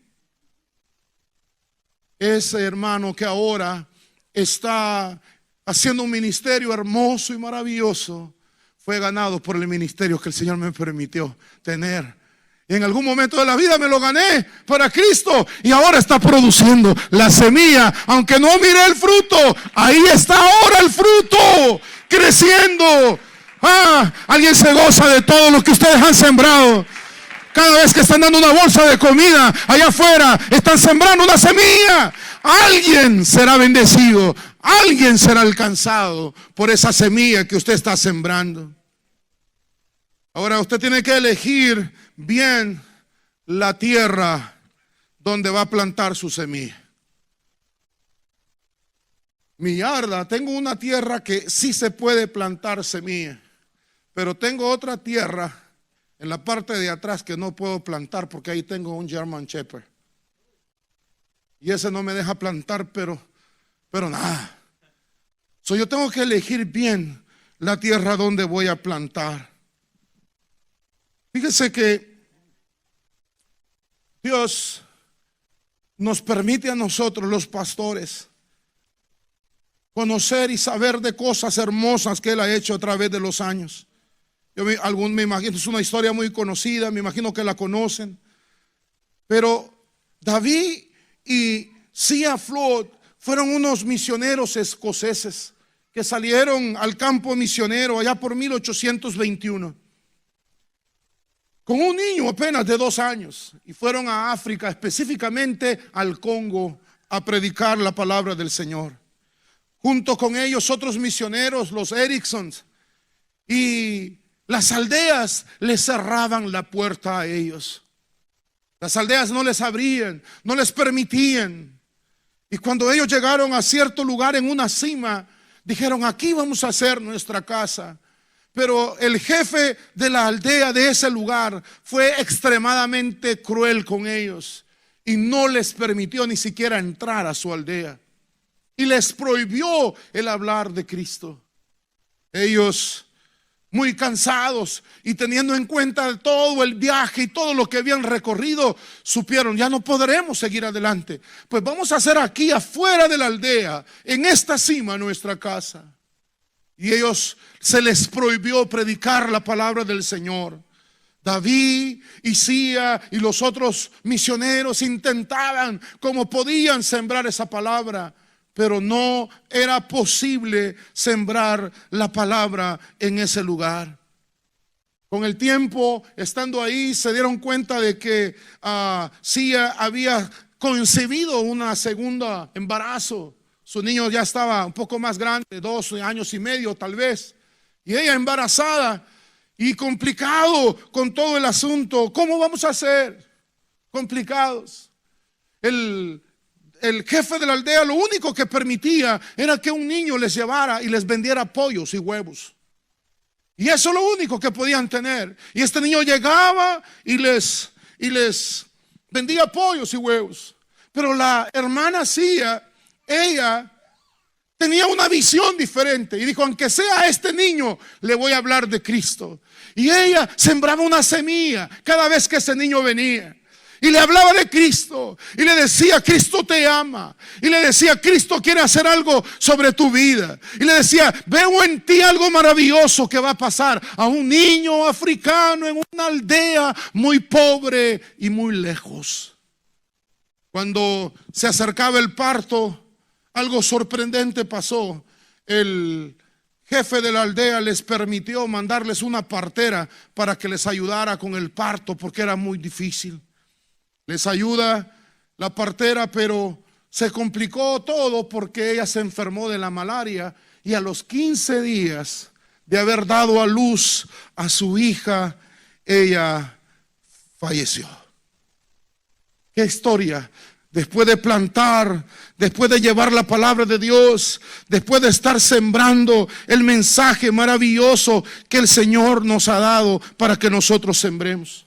Ese hermano que ahora está haciendo un ministerio hermoso y maravilloso fue ganado por el ministerio que el Señor me permitió tener. Y en algún momento de la vida me lo gané para Cristo y ahora está produciendo la semilla. Aunque no mire el fruto, ahí está ahora el fruto creciendo. Alguien se goza de todo lo que ustedes han sembrado. Cada vez que están dando una bolsa de comida allá afuera, están sembrando una semilla. Alguien será bendecido, alguien será alcanzado por esa semilla que usted está sembrando. Ahora usted tiene que elegir bien la tierra donde va a plantar su semilla. Mi yarda, tengo una tierra que sí se puede plantar semilla, pero tengo otra tierra en la parte de atrás que no puedo plantar porque ahí tengo un German Shepherd. Y ese no me deja plantar, pero nada. Yo tengo que elegir bien la tierra donde voy a plantar. Fíjese que Dios nos permite a nosotros, los pastores, conocer y saber de cosas hermosas que Él ha hecho a través de los años. Me imagino, es una historia muy conocida, me imagino que la conocen. Pero David y Sia Flood fueron unos misioneros escoceses que salieron al campo misionero allá por 1821 con un niño apenas de 2 años y fueron a África, específicamente al Congo, a predicar la palabra del Señor. Junto con ellos otros misioneros, los Ericksons, y las aldeas les cerraban la puerta a ellos. Las aldeas no les abrían, no les permitían. Y cuando ellos llegaron a cierto lugar en una cima, dijeron: aquí vamos a hacer nuestra casa. Pero el jefe de la aldea de ese lugar fue extremadamente cruel con ellos y no les permitió ni siquiera entrar a su aldea. Y les prohibió el hablar de Cristo. Ellos, muy cansados y teniendo en cuenta todo el viaje y todo lo que habían recorrido, supieron: ya no podremos seguir adelante. Pues vamos a hacer aquí afuera de la aldea, en esta cima, nuestra casa. Y ellos, se les prohibió predicar la palabra del Señor. David, Isía y los otros misioneros intentaban como podían sembrar esa palabra, pero no era posible sembrar la palabra en ese lugar. Con el tiempo, estando ahí, se dieron cuenta de que Sia había concebido una segunda embarazo. Su niño ya estaba un poco más grande, 12 años y medio tal vez. Y ella embarazada y complicado con todo el asunto. ¿Cómo vamos a hacer? Complicados. El jefe de la aldea lo único que permitía era que un niño les llevara y les vendiera pollos y huevos. Y eso es lo único que podían tener. Y este niño llegaba y les vendía pollos y huevos. Pero la hermana Sia, ella tenía una visión diferente y dijo: aunque sea a este niño, le voy a hablar de Cristo. Y ella sembraba una semilla cada vez que ese niño venía. Y le hablaba de Cristo y le decía: Cristo te ama. Y le decía: Cristo quiere hacer algo sobre tu vida. Y le decía: veo en ti algo maravilloso que va a pasar a un niño africano en una aldea muy pobre y muy lejos. Cuando se acercaba el parto, algo sorprendente pasó. El jefe de la aldea les permitió mandarles una partera para que les ayudara con el parto, porque era muy difícil. Les ayuda la partera, pero se complicó todo porque ella se enfermó de la malaria y a los 15 días de haber dado a luz a su hija, ella falleció. ¿Qué historia? Después de plantar, después de llevar la palabra de Dios, después de estar sembrando el mensaje maravilloso que el Señor nos ha dado para que nosotros sembremos.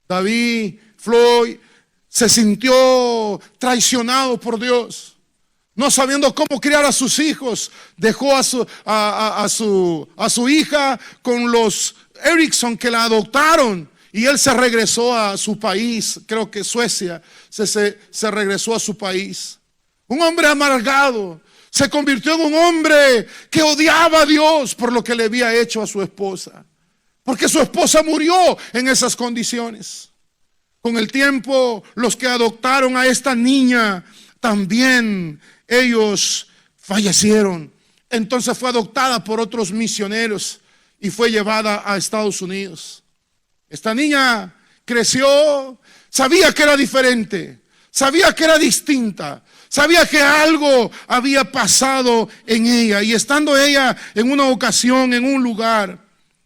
David Floyd se sintió traicionado por Dios, no sabiendo cómo criar a sus hijos. Dejó a su hija con los Erickson, que la adoptaron, y él se regresó a su país, creo que Suecia. Se regresó a su país. Un hombre amargado se convirtió en un hombre que odiaba a Dios por lo que le había hecho a su esposa, porque su esposa murió en esas condiciones. Con el tiempo, los que adoptaron a esta niña también, ellos fallecieron. Entonces fue adoptada por otros misioneros y fue llevada a Estados Unidos. Esta niña creció, sabía que era diferente, sabía que era distinta, sabía que algo había pasado en ella. Y estando ella en una ocasión en un lugar,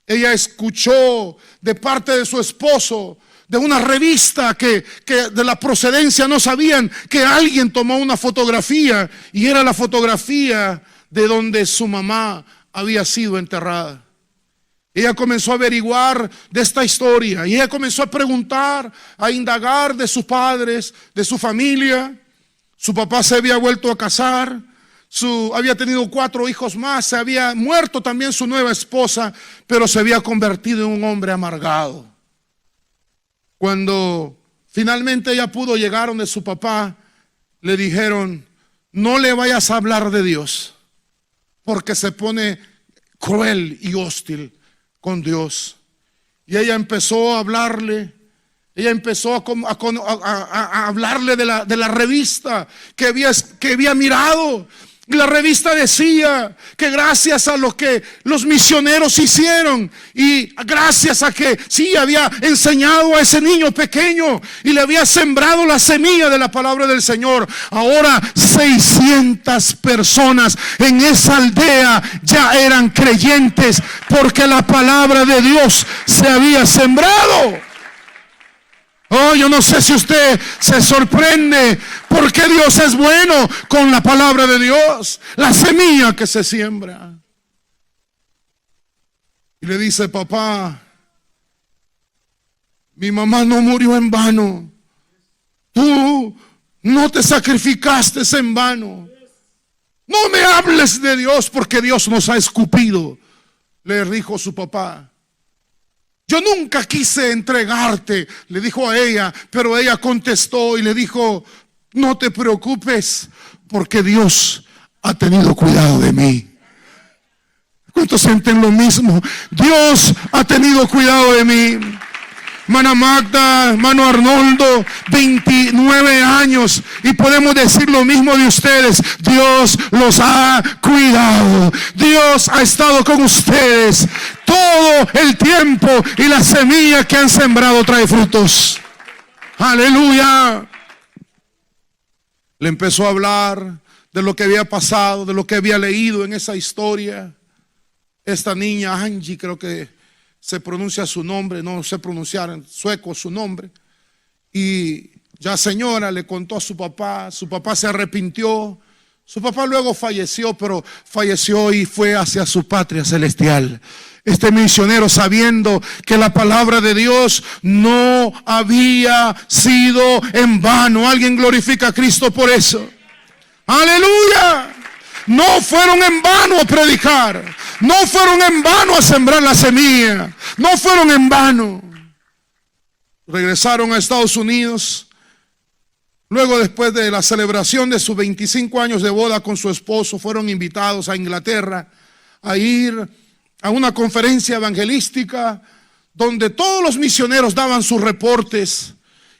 ella escuchó de parte de su esposo, de una revista que de la procedencia no sabían, que alguien tomó una fotografía y era la fotografía de donde su mamá había sido enterrada. Ella comenzó a averiguar de esta historia y ella comenzó a preguntar, a indagar de sus padres, de su familia. Su papá se había vuelto a casar, había tenido 4 hijos más, se había muerto también su nueva esposa, pero se había convertido en un hombre amargado. Cuando finalmente ella pudo llegar donde su papá, le dijeron: no le vayas a hablar de Dios, porque se pone cruel y hostil con Dios. Y ella empezó a hablarle. Ella empezó a hablarle de la revista que había mirado. La revista decía que gracias a lo que los misioneros hicieron y gracias a que sí había enseñado a ese niño pequeño y le había sembrado la semilla de la palabra del Señor, ahora 600 personas en esa aldea ya eran creyentes porque la palabra de Dios se había sembrado. Oh, yo no sé si usted se sorprende porque Dios es bueno con la palabra de Dios, la semilla que se siembra. Y le dice: papá, mi mamá no murió en vano. Tú no te sacrificaste en vano. No me hables de Dios porque Dios nos ha escupido, le dijo su papá. Yo nunca quise entregarte, le dijo a ella, pero ella contestó y le dijo: no te preocupes, porque Dios ha tenido cuidado de mí. ¿Cuántos sienten lo mismo? Dios ha tenido cuidado de mí. Hermana Magda, hermano Arnoldo, 29 años, y podemos decir lo mismo de ustedes. Dios los ha cuidado. Dios ha estado con ustedes todo el tiempo y la semilla que han sembrado trae frutos. Aleluya. Le empezó a hablar de lo que había pasado, de lo que había leído en esa historia. Esta niña, Angie, creo que se pronuncia su nombre, no sé pronunciar en sueco su nombre. Y ya señora le contó a su papá se arrepintió. Su papá luego falleció, pero falleció y fue hacia su patria celestial. Este misionero, sabiendo que la palabra de Dios no había sido en vano. Alguien glorifica a Cristo por eso. Aleluya. No fueron en vano a predicar. No fueron en vano a sembrar la semilla. No fueron en vano. Regresaron a Estados Unidos. Luego, después de la celebración de sus 25 años de boda con su esposo, fueron invitados a Inglaterra a ir a una conferencia evangelística donde todos los misioneros daban sus reportes.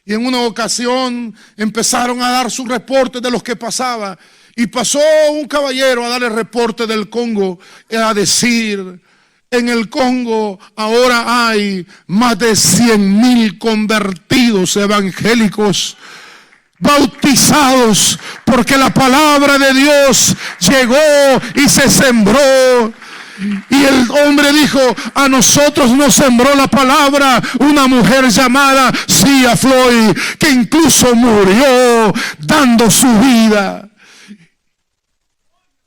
Y en una ocasión empezaron a dar sus reportes de lo que pasaba. Y pasó un caballero a dar el reporte del Congo, a decir: en el Congo ahora hay más de 100,000 convertidos evangélicos, bautizados, porque la palabra de Dios llegó y se sembró. Y el hombre dijo: a nosotros nos sembró la palabra una mujer llamada Sia Floyd, que incluso murió dando su vida.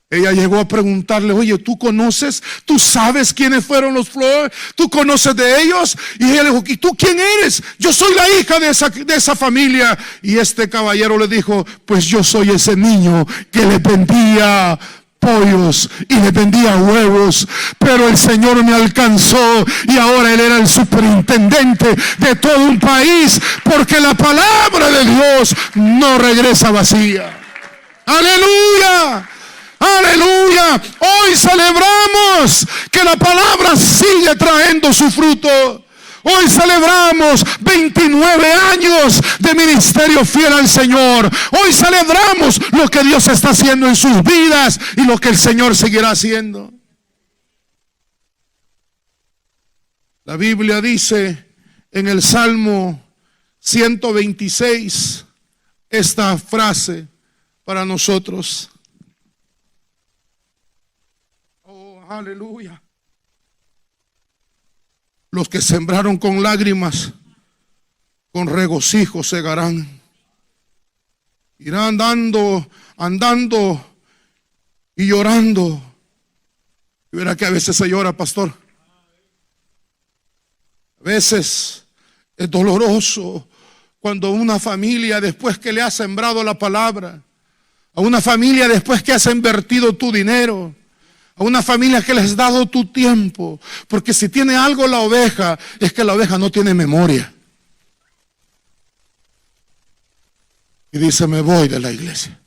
Ella llegó a preguntarle: oye, ¿tú conoces? ¿Tú sabes quiénes fueron los Floyd? ¿Tú conoces de ellos? Y ella le dijo: ¿y tú quién eres? Yo soy la hija de esa familia. Y este caballero le dijo: pues yo soy ese niño que le vendía pollos y le vendía huevos, pero el Señor me alcanzó y ahora él era el superintendente de todo un país, porque la palabra de Dios no regresa vacía. ¡Aleluya! ¡Aleluya! Hoy celebramos que la palabra sigue trayendo su fruto. Hoy celebramos 29 años de ministerio fiel al Señor. Hoy celebramos lo que Dios está haciendo en sus vidas y lo que el Señor seguirá haciendo. La Biblia dice en el Salmo 126 esta frase para nosotros. Oh, aleluya. Los que sembraron con lágrimas, con regocijo segarán. Irán andando y llorando. Y verá que a veces se llora, pastor. A veces es doloroso cuando una familia, después que le ha sembrado la palabra, a una familia después que has invertido tu dinero, a una familia que les has dado tu tiempo, porque si tiene algo la oveja, es que la oveja no tiene memoria. Y dice: me voy de la iglesia.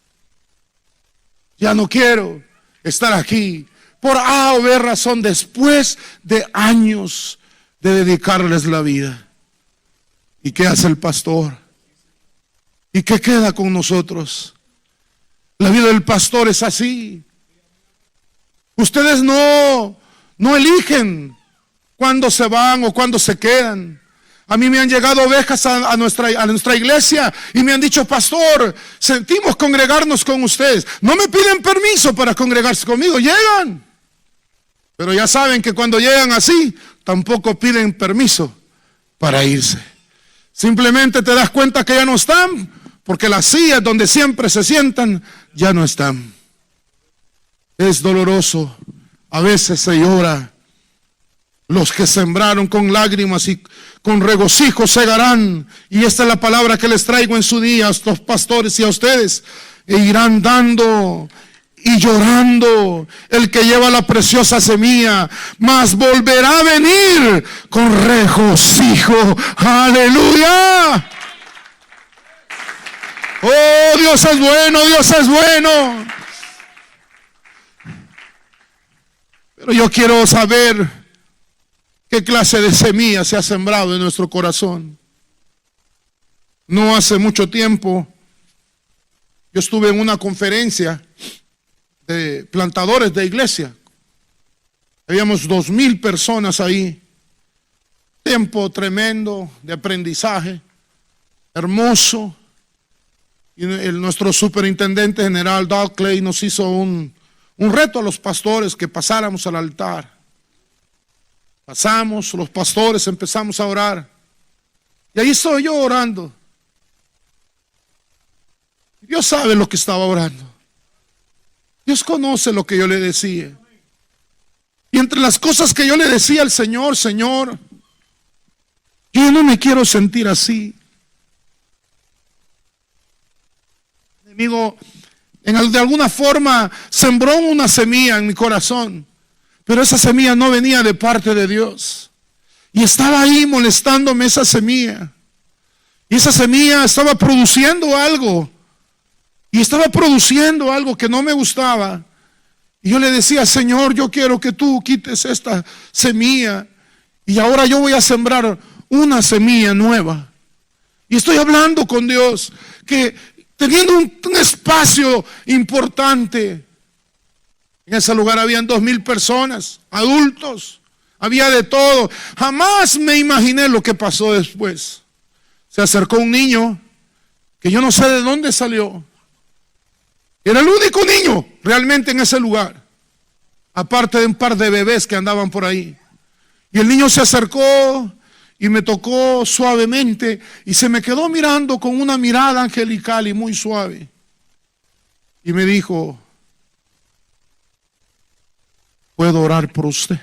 Ya no quiero estar aquí. Por A o B razón, después de años de dedicarles la vida. ¿Y qué hace el pastor? ¿Y qué queda con nosotros? La vida del pastor es así. Ustedes no eligen cuándo se van o cuándo se quedan. A mí me han llegado ovejas a nuestra iglesia y me han dicho: pastor, sentimos congregarnos con ustedes. No me piden permiso para congregarse conmigo, llegan. Pero ya saben que cuando llegan así, tampoco piden permiso para irse. Simplemente te das cuenta que ya no están, porque las sillas donde siempre se sientan ya no están. Es doloroso, a veces se llora. Los que sembraron con lágrimas y con regocijo segarán. Y esta es la palabra que les traigo en su día a estos pastores y a ustedes. E irán dando y llorando el que lleva la preciosa semilla, mas volverá a venir con regocijo. Aleluya. Oh, Dios es bueno, Dios es bueno. Pero yo quiero saber ¿qué clase de semilla se ha sembrado en nuestro corazón? No hace mucho tiempo yo estuve en una conferencia de plantadores de iglesia. Habíamos 2,000 personas ahí. Tiempo tremendo de aprendizaje, hermoso. Y nuestro superintendente general, Doug Clay, nos hizo un reto a los pastores que pasáramos al altar. Pasamos, los pastores empezamos a orar. Y ahí estoy yo orando. Dios sabe lo que estaba orando. Dios conoce lo que yo le decía. Y entre las cosas que yo le decía al Señor: Señor, yo no me quiero sentir así. El enemigo de alguna forma sembró una semilla en mi corazón. Pero esa semilla no venía de parte de Dios. Y estaba ahí molestándome esa semilla. Y esa semilla estaba produciendo algo. Y estaba produciendo algo que no me gustaba. Y yo le decía: Señor, yo quiero que tú quites esta semilla. Y ahora yo voy a sembrar una semilla nueva. Y estoy hablando con Dios que teniendo un espacio importante. En ese lugar habían 2,000 personas, adultos, había de todo. Jamás me imaginé lo que pasó después. Se acercó un niño que yo no sé de dónde salió. Era el único niño realmente en ese lugar, aparte de un par de bebés que andaban por ahí. Y el niño se acercó y me tocó suavemente y se me quedó mirando con una mirada angelical y muy suave. Y me dijo: ¿puedo orar por usted?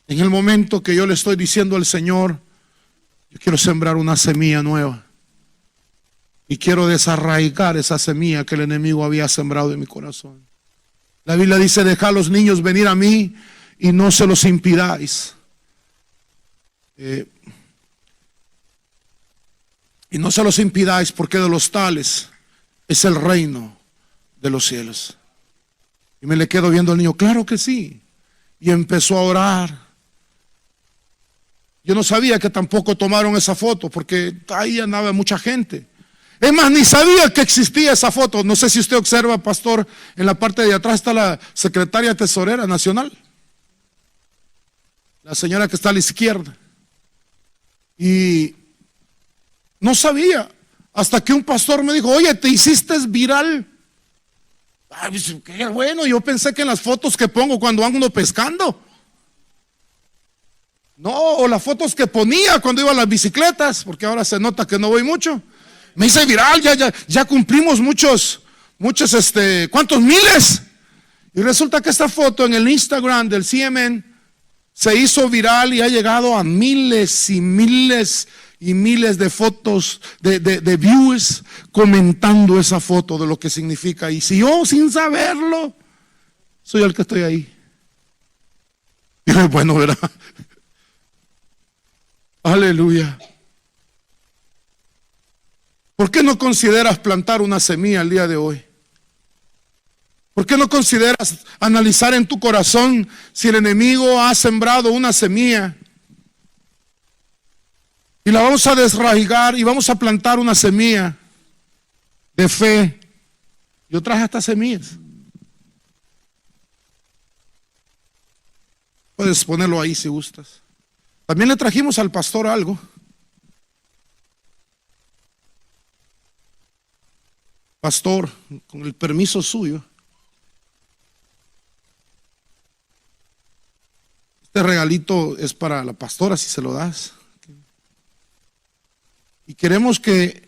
En el momento que yo le estoy diciendo al Señor: yo quiero sembrar una semilla nueva y quiero desarraigar esa semilla que el enemigo había sembrado en mi corazón. La Biblia dice: dejad a los niños venir a mí y no se los impidáis. Y no se los impidáis, porque de los tales es el reino de los cielos. Y me le quedo viendo al niño: claro que sí. Y empezó a orar. Yo no sabía que tampoco tomaron esa foto, porque ahí andaba mucha gente. Es más, ni sabía que existía esa foto. No sé si usted observa, pastor, en la parte de atrás está la secretaria tesorera nacional, la señora que está a la izquierda. Y no sabía, hasta que un pastor me dijo: oye, ¿te hiciste viral? Ay, qué bueno, yo pensé que en las fotos que pongo cuando ando pescando. No, o las fotos que ponía cuando iba a las bicicletas, porque ahora se nota que no voy mucho. Me hice viral, ya cumplimos muchos, ¿cuántos miles? Y resulta que esta foto en el Instagram del CMN se hizo viral y ha llegado a miles y miles y miles de fotos, de views comentando esa foto de lo que significa. Y si yo sin saberlo soy el que estoy ahí. Y bueno, ¿verdad? Aleluya. ¿Por qué no consideras plantar una semilla el día de hoy? ¿Por qué no consideras analizar en tu corazón si el enemigo ha sembrado una semilla? Y la vamos a desarraigar y vamos a plantar una semilla de fe. Yo traje estas semillas. Puedes ponerlo ahí si gustas. También le trajimos al pastor algo. Pastor, con el permiso suyo, este regalito es para la pastora si se lo das. Y queremos que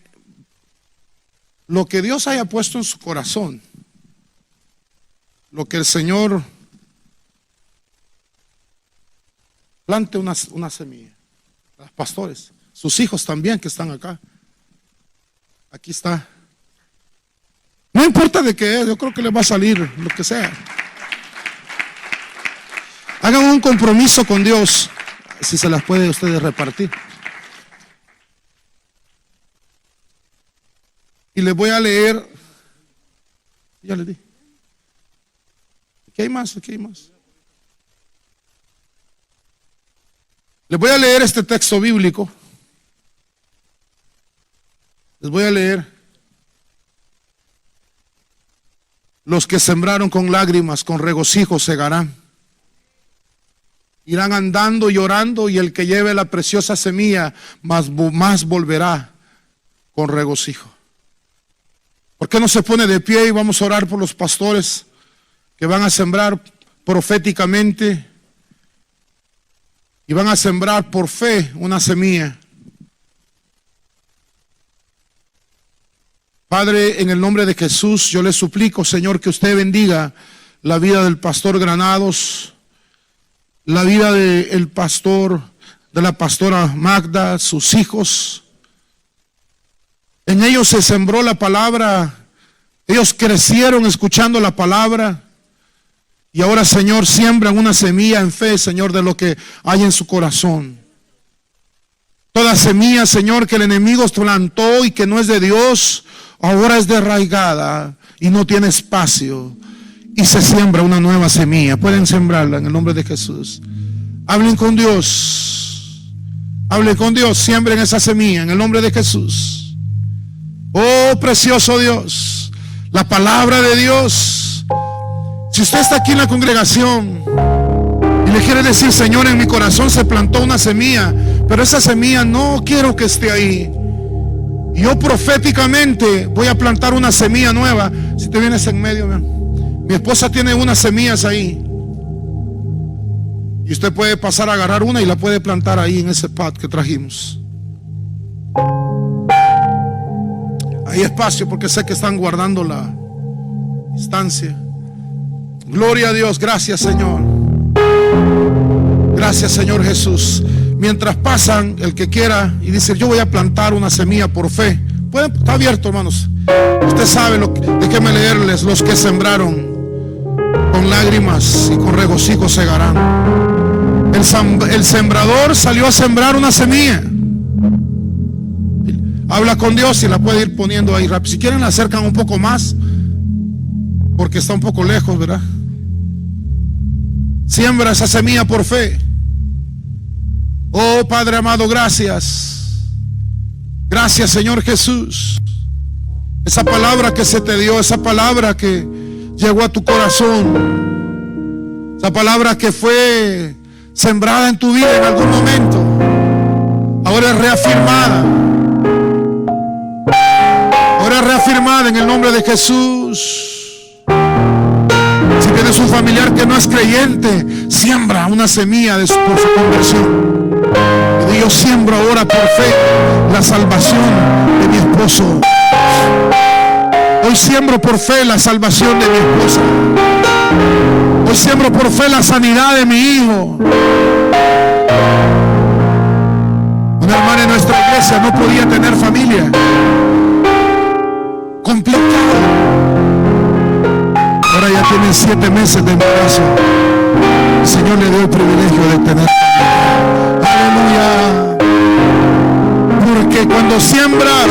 lo que Dios haya puesto en su corazón, lo que el Señor plante una semilla. Los pastores, sus hijos también que están acá. Aquí está. No importa de qué es, yo creo que les va a salir lo que sea. Hagan un compromiso con Dios, si se las puede ustedes repartir. Y les voy a leer. Ya les di. Aquí hay más, aquí hay más. Les voy a leer este texto bíblico. Les voy a leer. Los que sembraron con lágrimas, con regocijo segarán. Irán andando llorando, y el que lleve la preciosa semilla más volverá con regocijo. ¿Por qué no se pone de pie y vamos a orar por los pastores que van a sembrar proféticamente y van a sembrar por fe una semilla? Padre, en el nombre de Jesús, yo le suplico, Señor, que usted bendiga la vida del pastor Granados, la vida del pastor, de la pastora Magda, sus hijos. En ellos se sembró la palabra, ellos crecieron escuchando la palabra, y ahora, Señor, siembran una semilla en fe, Señor, de lo que hay en su corazón. Toda semilla, Señor, que el enemigo plantó y que no es de Dios, ahora es derraigada y no tiene espacio, y se siembra una nueva semilla. Pueden sembrarla en el nombre de Jesús. Hablen con Dios, hablen con Dios, siembren esa semilla en el nombre de Jesús. Oh, precioso Dios, la palabra de Dios. Si usted está aquí en la congregación y le quiere decir: Señor, en mi corazón se plantó una semilla, pero esa semilla no quiero que esté ahí, y yo proféticamente voy a plantar una semilla nueva. Si te vienes en medio, mi esposa tiene unas semillas ahí, y usted puede pasar a agarrar una y la puede plantar ahí en ese pad que trajimos. Hay espacio porque sé que están guardando la distancia. Gloria a Dios, gracias Señor. Gracias Señor Jesús. Mientras pasan, el que quiera y dice: yo voy a plantar una semilla por fe, está abierto, hermanos. Usted sabe déjeme leerles: los que sembraron con lágrimas y con regocijo segarán. El sembrador salió a sembrar una semilla. Habla con Dios y la puede ir poniendo ahí rápido. Si quieren, la acercan un poco más, porque está un poco lejos, ¿verdad? Siembra esa semilla por fe. Oh Padre amado, gracias. Gracias Señor Jesús. Esa palabra que se te dio, esa palabra que llegó a tu corazón, esa palabra que fue sembrada en tu vida en algún momento, ahora es reafirmada. Ahora es reafirmada en el nombre de Jesús. Si tienes un familiar que no es creyente, siembra una semilla por su conversión. Y yo siembro ahora por fe la salvación de mi esposo. Hoy siembro por fe la salvación de mi esposa. Hoy siembro por fe la sanidad de mi hijo. Una hermana en nuestra iglesia no podía tener familia. Complicado. Ahora ya tienen 7 meses de embarazo. El Señor le dio el privilegio de tener. Aleluya. Porque cuando siembras,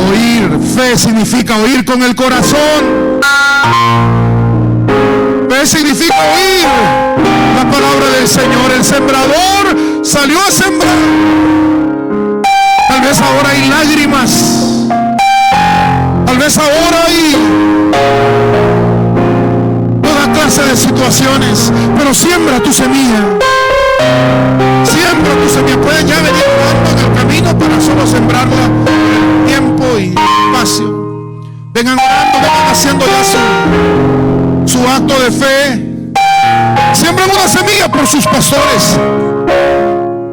oír, fe significa oír con el corazón. Fe significa oír la palabra del Señor. El sembrador salió a sembrar. Tal vez ahora hay lágrimas. Tal vez ahora hay toda clase clase de situaciones, pero siembra tu semilla. Siembra tu semilla. Pueden ya venir orando en el camino para solo sembrarla en tiempo y espacio. Vengan orando, vengan haciendo ya su acto de fe. Siembran una semilla por sus pastores.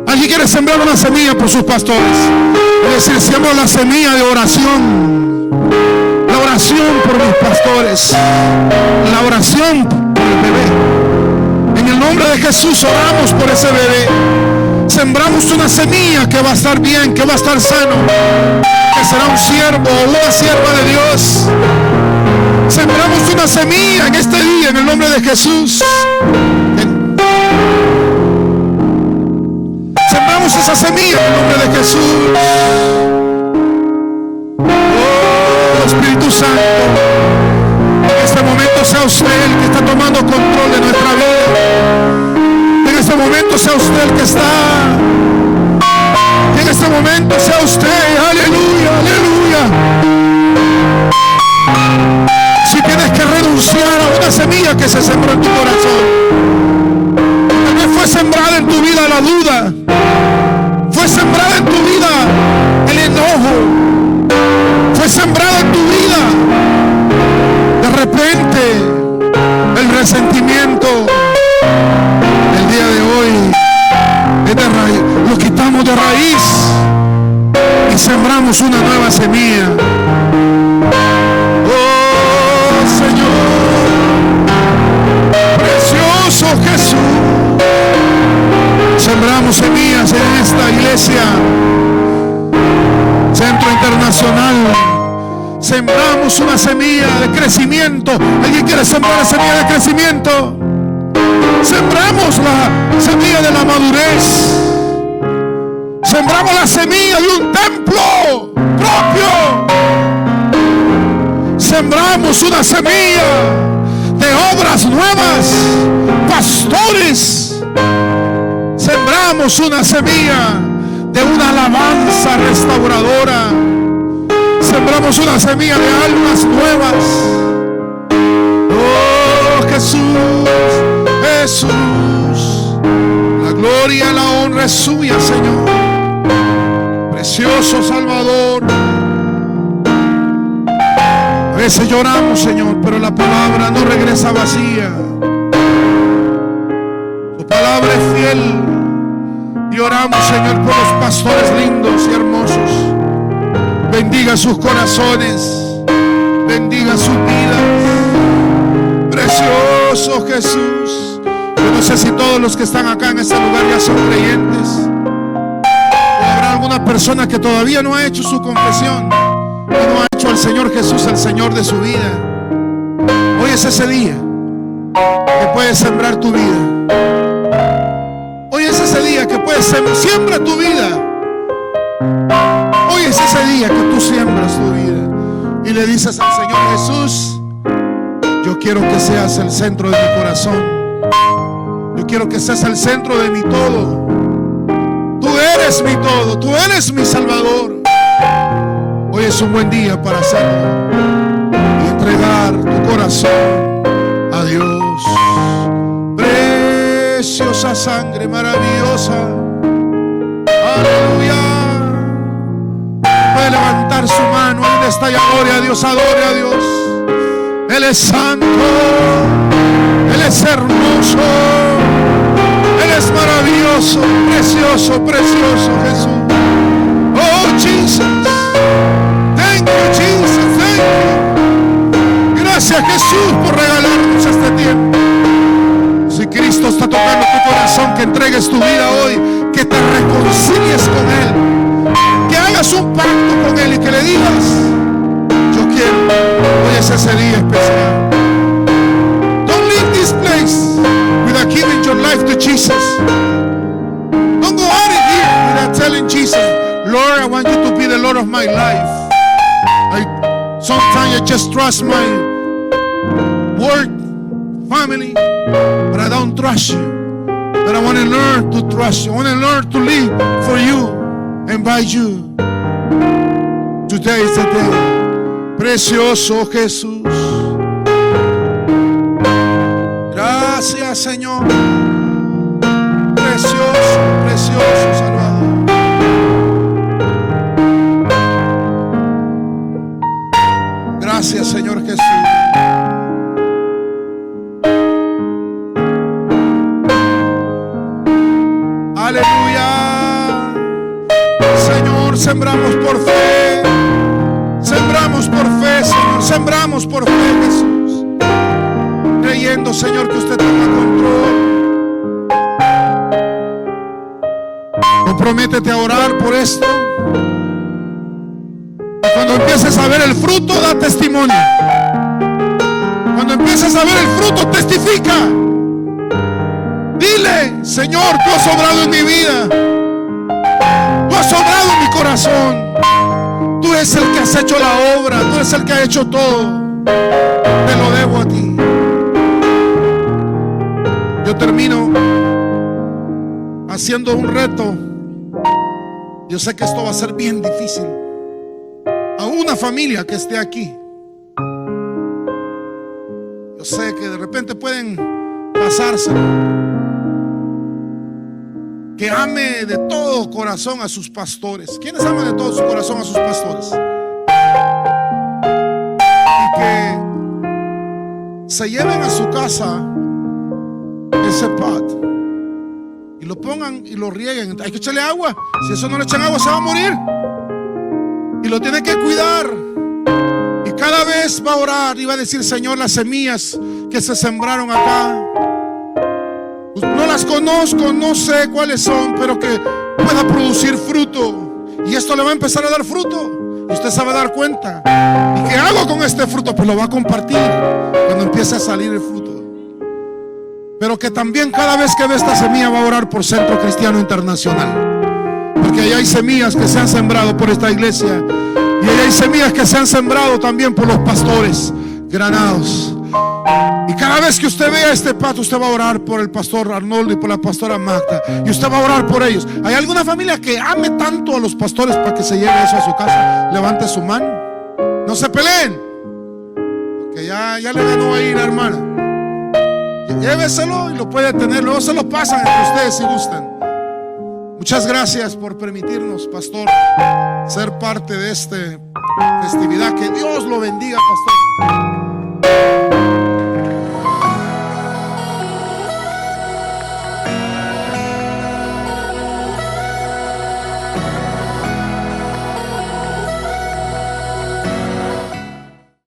¿Alguien quiere sembrar una semilla por sus pastores? Es decir, siembro la semilla de oración. La oración por mis pastores. La oración por el bebé. En el nombre de Jesús oramos por ese bebé. Sembramos una semilla que va a estar bien, que va a estar sano, que será un siervo o una sierva de Dios. Sembramos una semilla en este día en el nombre de Jesús. Sembramos esa semilla en el nombre de Jesús. Oh, Espíritu Santo, en este momento sea usted el que está tomando control de nuestra vida. En este momento sea usted el que está. En este momento sea usted. Aleluya, aleluya. Si tienes que renunciar a una semilla que se sembró en tu corazón, tal vez fue sembrada en tu vida la duda, fue sembrada en tu vida el enojo, fue sembrada en tu vida de repente el resentimiento. El día de hoy es de raíz, lo quitamos de raíz y sembramos una nueva semilla. Jesús, sembramos semillas en esta iglesia Centro Internacional. Sembramos una semilla de crecimiento. ¿Alguien quiere sembrar la semilla de crecimiento? Sembramos la semilla de la madurez. Sembramos la semilla de un templo propio. Sembramos una semilla de obras nuevas, pastores. Sembramos una semilla de una alabanza restauradora. Sembramos una semilla de almas nuevas. Oh Jesús, Jesús, la gloria, la honra es suya, Señor. Precioso Salvador. A veces lloramos, Señor, pero la palabra no regresa vacía. Tu palabra es fiel. Y oramos, Señor, por los pastores lindos y hermosos. Bendiga sus corazones, bendiga sus vidas. Precioso Jesús. Yo no sé si todos los que están acá en este lugar ya son creyentes. O habrá alguna persona que todavía no ha hecho su confesión y no ha hecho al Señor Jesús el Señor de su vida. Hoy es ese día que puedes sembrar tu vida. Hoy es ese día que puedes siembra tu vida. Hoy es ese día que tú siembras tu vida y le dices al Señor Jesús: yo quiero que seas el centro de mi corazón. Yo quiero que seas el centro de mi todo. Tú eres mi todo, tú eres mi Salvador. Hoy es un buen día para hacerlo y entregar tu corazón a Dios. Preciosa sangre maravillosa. Aleluya. Puede levantar su mano donde está y adore a Dios, adore a Dios. Él es santo, Él es hermoso, Él es maravilloso, precioso, precioso Jesús. Oh Jesus, thank you Jesus, thank you. Gracias Jesús por regalarnos este tiempo. Si Cristo está tocando tu corazón, que entregues tu vida hoy, que te reconcilies con Él, que hagas un pacto con Él y que le digas: yo quiero. Hoy es ese día especial. Don't leave this place without giving your life to Jesus. Don't go out of here without telling Jesus, Lord, I want you to be the Lord of my life. Sometimes I just trust my work, family, but I don't trust you. But I want to learn to trust you. I want to learn to live for you and by you. Today is the day. Precioso Jesús. Gracias, Señor. Precioso, precioso Salvador. Gracias, Señor Jesús. Aleluya. Señor, sembramos por fe. Sembramos por fe, Señor. Sembramos por fe, Jesús. Creyendo, Señor, que usted toma control. Comprométete a orar por esto. Y cuando empieces a ver el fruto, da testimonio. Cuando empieces a ver el fruto, testifica. Dile: Señor, tú has obrado en mi vida. Tú has obrado en mi corazón. Tú eres el que has hecho la obra. Tú eres el que ha hecho todo. Te lo debo a ti. Yo termino haciendo un reto. Yo sé que esto va a ser bien difícil. A una familia que esté aquí, yo sé que de repente pueden pasarse, que ame de todo corazón a sus pastores. ¿Quiénes aman de todo su corazón a sus pastores? Y que se lleven a su casa ese pot y lo pongan y lo rieguen. Hay que echarle agua. Si eso no le echan agua, se va a morir. Y lo tiene que cuidar. Y cada vez va a orar y va a decir: Señor, las semillas que se sembraron acá, no las conozco, no sé cuáles son, pero que pueda producir fruto. Y esto le va a empezar a dar fruto. Y usted se va a dar cuenta. ¿Y qué hago con este fruto? Pues lo va a compartir cuando empiece a salir el fruto. Pero que también cada vez que ve esta semilla va a orar por Centro Cristiano Internacional. Porque ahí hay semillas que se han sembrado por esta iglesia. Y ahí hay semillas que se han sembrado también por los pastores Granados. Y cada vez que usted vea este pato, usted va a orar por el pastor Arnoldo y por la pastora Magda. Y usted va a orar por ellos. ¿Hay alguna familia que ame tanto a los pastores para que se lleve eso a su casa? Levante su mano. No se peleen, porque ya le ganó ahí la hermana. Lléveselo y lo puede tener. Luego se lo pasan entre ustedes si gustan. Muchas gracias por permitirnos, pastor, ser parte de esta festividad. Que Dios lo bendiga, pastor.